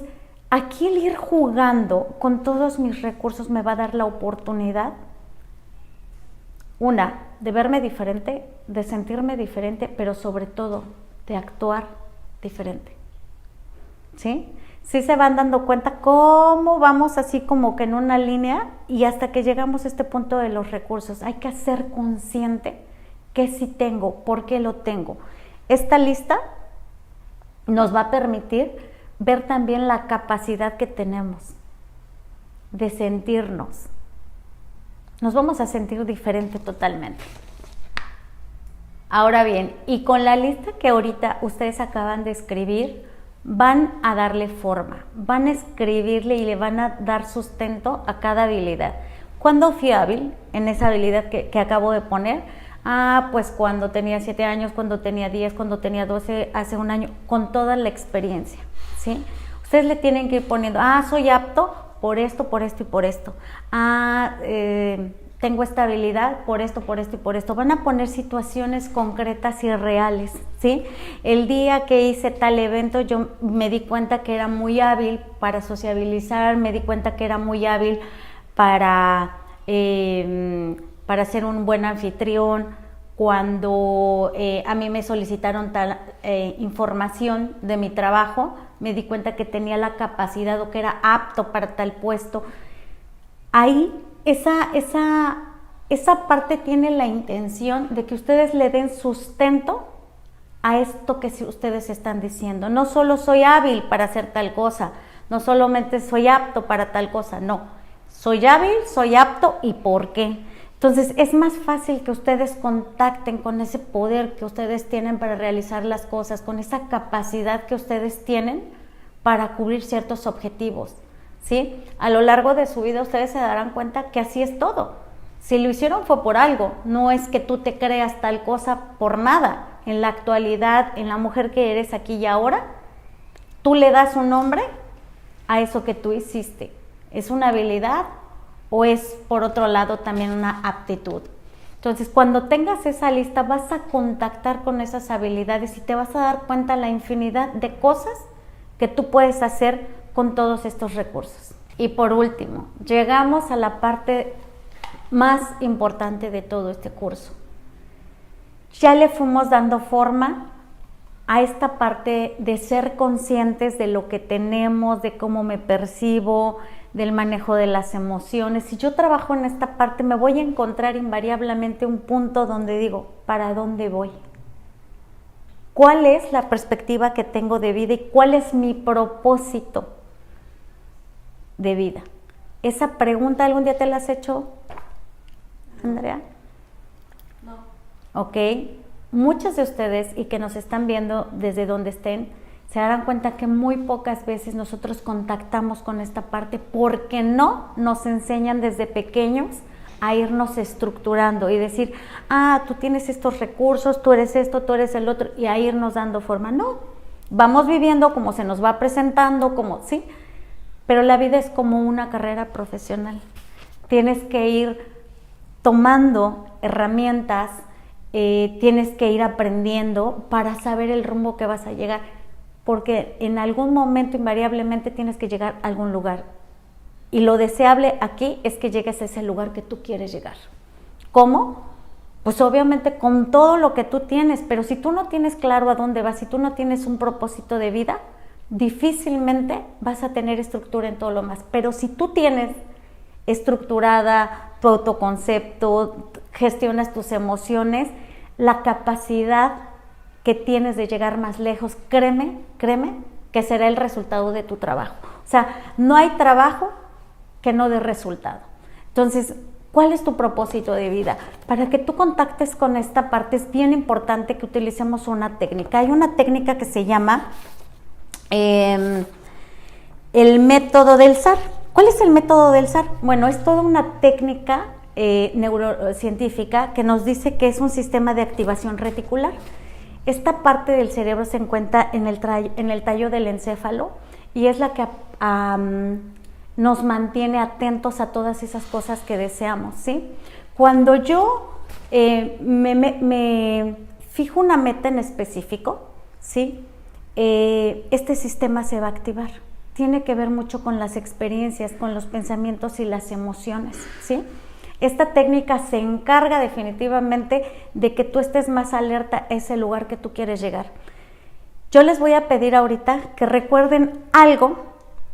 aquí el ir jugando con todos mis recursos me va a dar la oportunidad, de verme diferente, de sentirme diferente, pero sobre todo de actuar diferente. ¿Sí? Sí se van dando cuenta cómo vamos así como que en una línea y hasta que llegamos a este punto de los recursos. Hay que ser consciente que sí tengo, por qué lo tengo. Esta lista nos va a permitir ver también la capacidad que tenemos de sentirnos. Nos vamos a sentir diferente totalmente. Ahora bien, y con la lista que ahorita ustedes acaban de escribir, van a darle forma, van a escribirle y le van a dar sustento a cada habilidad. ¿Cuándo fui hábil en esa habilidad que acabo de poner? Pues cuando tenía 7 años, cuando tenía 10, cuando tenía 12, hace un año, con toda la experiencia, ¿sí? Ustedes le tienen que ir poniendo, soy apto por esto y por esto. Tengo esta habilidad por esto y por esto. Van a poner situaciones concretas y reales, ¿sí? El día que hice tal evento, yo me di cuenta que era muy hábil para sociabilizar, me di cuenta que era muy hábil para ser un buen anfitrión. Cuando a mí me solicitaron tal información de mi trabajo, me di cuenta que tenía la capacidad o que era apto para tal puesto. Ahí esa parte tiene la intención de que ustedes le den sustento a esto que ustedes están diciendo. No solo soy hábil para hacer tal cosa, no solamente soy apto para tal cosa, no. Soy hábil, soy apto y ¿por qué? Entonces es más fácil que ustedes contacten con ese poder que ustedes tienen para realizar las cosas, con esa capacidad que ustedes tienen para cubrir ciertos objetivos, ¿sí? A lo largo de su vida ustedes se darán cuenta que así es todo. Si lo hicieron fue por algo, no es que tú te creas tal cosa por nada. En la actualidad, en la mujer que eres aquí y ahora, tú le das un nombre a eso que tú hiciste. ¿Es una habilidad o es, por otro lado, también una aptitud? Entonces, cuando tengas esa lista, vas a contactar con esas habilidades y te vas a dar cuenta de la infinidad de cosas que tú puedes hacer con todos estos recursos. Y por último, llegamos a la parte más importante de todo este curso. Ya le fuimos dando forma a esta parte de ser conscientes de lo que tenemos, de cómo me percibo, del manejo de las emociones. Si yo trabajo en esta parte, me voy a encontrar invariablemente un punto donde digo, ¿para dónde voy? ¿Cuál es la perspectiva que tengo de vida y cuál es mi propósito de vida? Esa pregunta, ¿algún día te la has hecho, Andrea? No. Ok, muchas de ustedes y que nos están viendo desde donde estén, se darán cuenta que muy pocas veces nosotros contactamos con esta parte porque no nos enseñan desde pequeños a irnos estructurando y decir, tú tienes estos recursos, tú eres esto, tú eres el otro, y a irnos dando forma. No, vamos viviendo como se nos va presentando, sí, pero la vida es como una carrera profesional. Tienes que ir tomando herramientas, tienes que ir aprendiendo para saber el rumbo que vas a llegar, porque en algún momento invariablemente tienes que llegar a algún lugar. Y lo deseable aquí es que llegues a ese lugar que tú quieres llegar. ¿Cómo? Pues obviamente con todo lo que tú tienes, pero si tú no tienes claro a dónde vas, si tú no tienes un propósito de vida, difícilmente vas a tener estructura en todo lo más. Pero si tú tienes estructurada tu autoconcepto, gestionas tus emociones, la capacidad que tienes de llegar más lejos, créeme que será el resultado de tu trabajo. O sea, no hay trabajo que no dé resultado. Entonces, ¿cuál es tu propósito de vida? Para que tú contactes con esta parte es bien importante que utilicemos una técnica. Hay una técnica que se llama el método del SAR. ¿Cuál es el método del SAR? Bueno, es toda una técnica neurocientífica que nos dice que es un sistema de activación reticular. Esta parte del cerebro se encuentra en el tallo del encéfalo y es la que nos mantiene atentos a todas esas cosas que deseamos, ¿sí? Cuando yo me fijo una meta en específico, ¿sí? Este sistema se va a activar. Tiene que ver mucho con las experiencias, con los pensamientos y las emociones, ¿sí? Esta técnica se encarga definitivamente de que tú estés más alerta a ese lugar que tú quieres llegar. Yo les voy a pedir ahorita que recuerden algo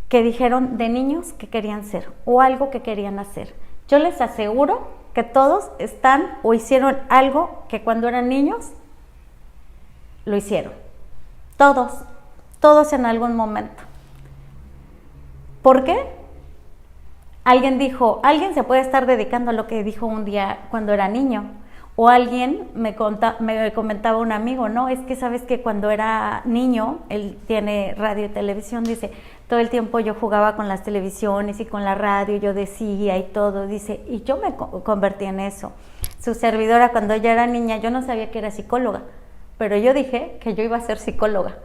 que dijeron de niños que querían ser o algo que querían hacer. Yo les aseguro que todos están o hicieron algo que cuando eran niños lo hicieron. Todos en algún momento. ¿Por qué? Alguien se puede estar dedicando a lo que dijo un día cuando era niño. O alguien me comentaba un amigo, no, es que sabes que cuando era niño, él tiene radio y televisión, dice, todo el tiempo yo jugaba con las televisiones y con la radio, yo decía y todo, dice, y yo me convertí en eso. Su servidora cuando ella era niña, yo no sabía que era psicóloga, pero yo dije que yo iba a ser psicóloga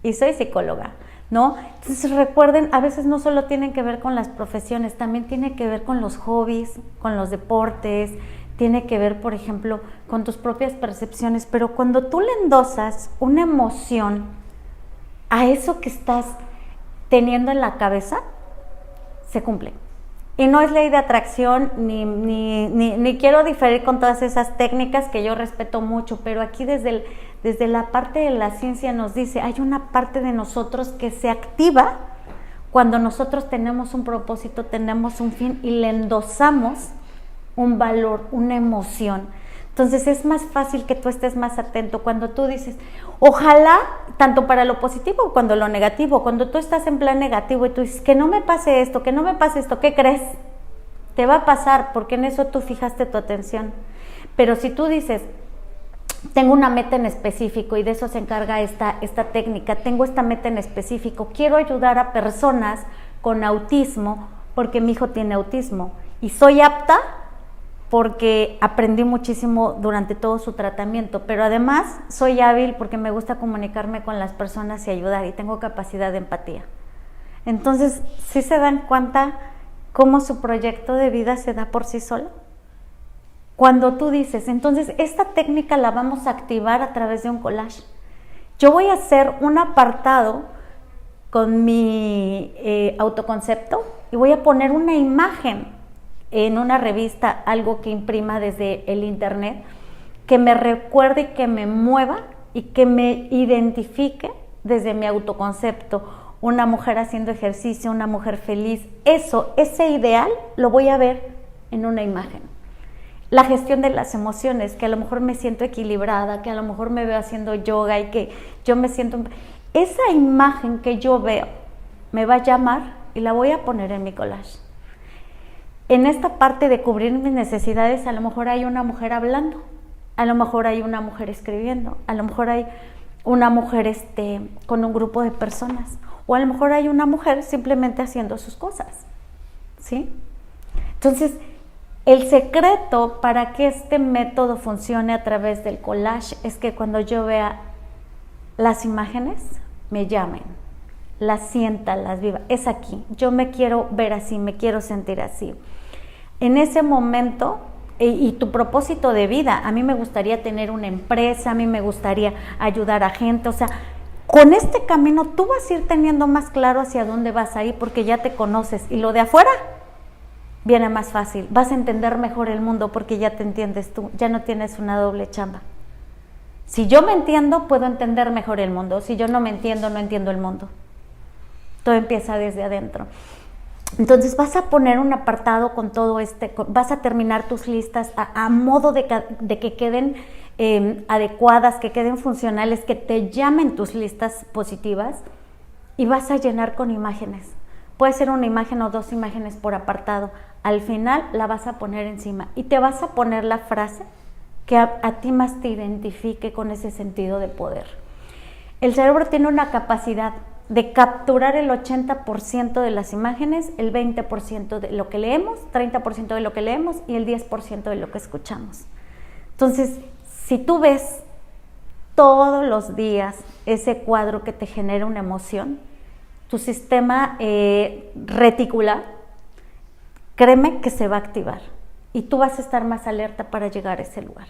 y soy psicóloga, ¿no? Entonces recuerden, a veces no solo tienen que ver con las profesiones, también tiene que ver con los hobbies, con los deportes, tiene que ver, por ejemplo, con tus propias percepciones, pero cuando tú le endosas una emoción a eso que estás teniendo en la cabeza, se cumple. Y no es ley de atracción, ni quiero diferir con todas esas técnicas que yo respeto mucho, pero aquí desde la parte de la ciencia nos dice, hay una parte de nosotros que se activa cuando nosotros tenemos un propósito, tenemos un fin y le endosamos un valor, una emoción. Entonces es más fácil que tú estés más atento cuando tú dices, ojalá, tanto para lo positivo como lo negativo, cuando tú estás en plan negativo y tú dices, que no me pase esto, ¿qué crees? Te va a pasar porque en eso tú fijaste tu atención. Pero si tú dices, tengo una meta en específico y de eso se encarga esta técnica, tengo esta meta en específico, quiero ayudar a personas con autismo porque mi hijo tiene autismo y soy apta porque aprendí muchísimo durante todo su tratamiento, pero además soy hábil porque me gusta comunicarme con las personas y ayudar y tengo capacidad de empatía. Entonces, ¿sí se dan cuenta cómo su proyecto de vida se da por sí solo? Cuando tú dices, entonces esta técnica la vamos a activar a través de un collage. Yo voy a hacer un apartado con mi autoconcepto y voy a poner una imagen en una revista, algo que imprima desde el internet, que me recuerde y que me mueva y que me identifique desde mi autoconcepto. Una mujer haciendo ejercicio, una mujer feliz, ese ideal lo voy a ver en una imagen. La gestión de las emociones, que a lo mejor me siento equilibrada, que a lo mejor me veo haciendo yoga y que yo me siento... Esa imagen que yo veo me va a llamar y la voy a poner en mi collage. En esta parte de cubrir mis necesidades, a lo mejor hay una mujer hablando a lo mejor hay una mujer escribiendo, a lo mejor hay una mujer con un grupo de personas, o a lo mejor hay una mujer simplemente haciendo sus cosas, ¿sí? Entonces, el secreto para que este método funcione a través del collage es que cuando yo vea las imágenes, me llamen, las sienta, las viva. Es aquí, yo me quiero ver así, me quiero sentir así. En ese momento, y tu propósito de vida, a mí me gustaría tener una empresa, a mí me gustaría ayudar a gente, o sea, con este camino tú vas a ir teniendo más claro hacia dónde vas a ir porque ya te conoces, y lo de afuera viene más fácil, vas a entender mejor el mundo porque ya te entiendes tú, ya no tienes una doble chamba. Si yo me entiendo, puedo entender mejor el mundo, si yo no me entiendo, no entiendo el mundo. Todo empieza desde adentro. Entonces vas a poner un apartado con todo vas a terminar tus listas a modo de que queden adecuadas, que queden funcionales, que te llamen tus listas positivas, y vas a llenar con imágenes. Puede ser una imagen o 2 imágenes por apartado. Al final la vas a poner encima y te vas a poner la frase que a ti más te identifique con ese sentido de poder. El cerebro tiene una capacidad de capturar el 80% de las imágenes, el 20% de lo que leemos, 30% de lo que leemos y el 10% de lo que escuchamos. Entonces, si tú ves todos los días ese cuadro que te genera una emoción, tu sistema reticular, créeme que se va a activar y tú vas a estar más alerta para llegar a ese lugar.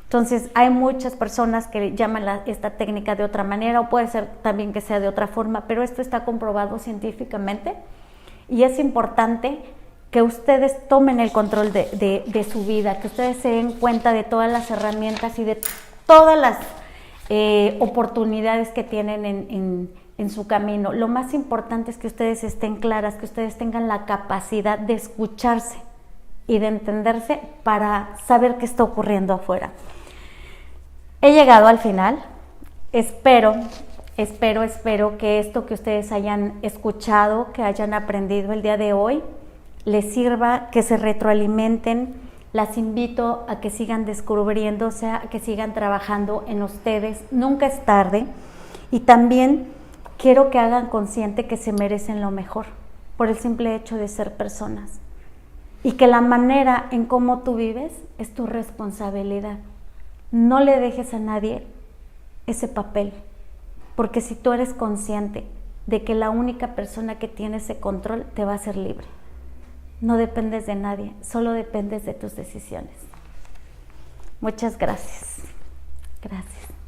Entonces, hay muchas personas que llaman esta técnica de otra manera, o puede ser también que sea de otra forma, pero esto está comprobado científicamente y es importante que ustedes tomen el control de su vida, que ustedes se den cuenta de todas las herramientas y de todas las oportunidades que tienen en su camino. Lo más importante es que ustedes estén claras, que ustedes tengan la capacidad de escucharse y de entenderse para saber qué está ocurriendo afuera. He llegado al final. Espero que esto que ustedes hayan escuchado, que hayan aprendido el día de hoy, les sirva, que se retroalimenten. Las invito a que sigan descubriéndose, a que sigan trabajando en ustedes. Nunca es tarde. Y también quiero que hagan consciente que se merecen lo mejor por el simple hecho de ser personas. Y que la manera en cómo tú vives es tu responsabilidad. No le dejes a nadie ese papel, porque si tú eres consciente de que la única persona que tiene ese control te va a hacer libre. No dependes de nadie, solo dependes de tus decisiones. Muchas gracias. Gracias.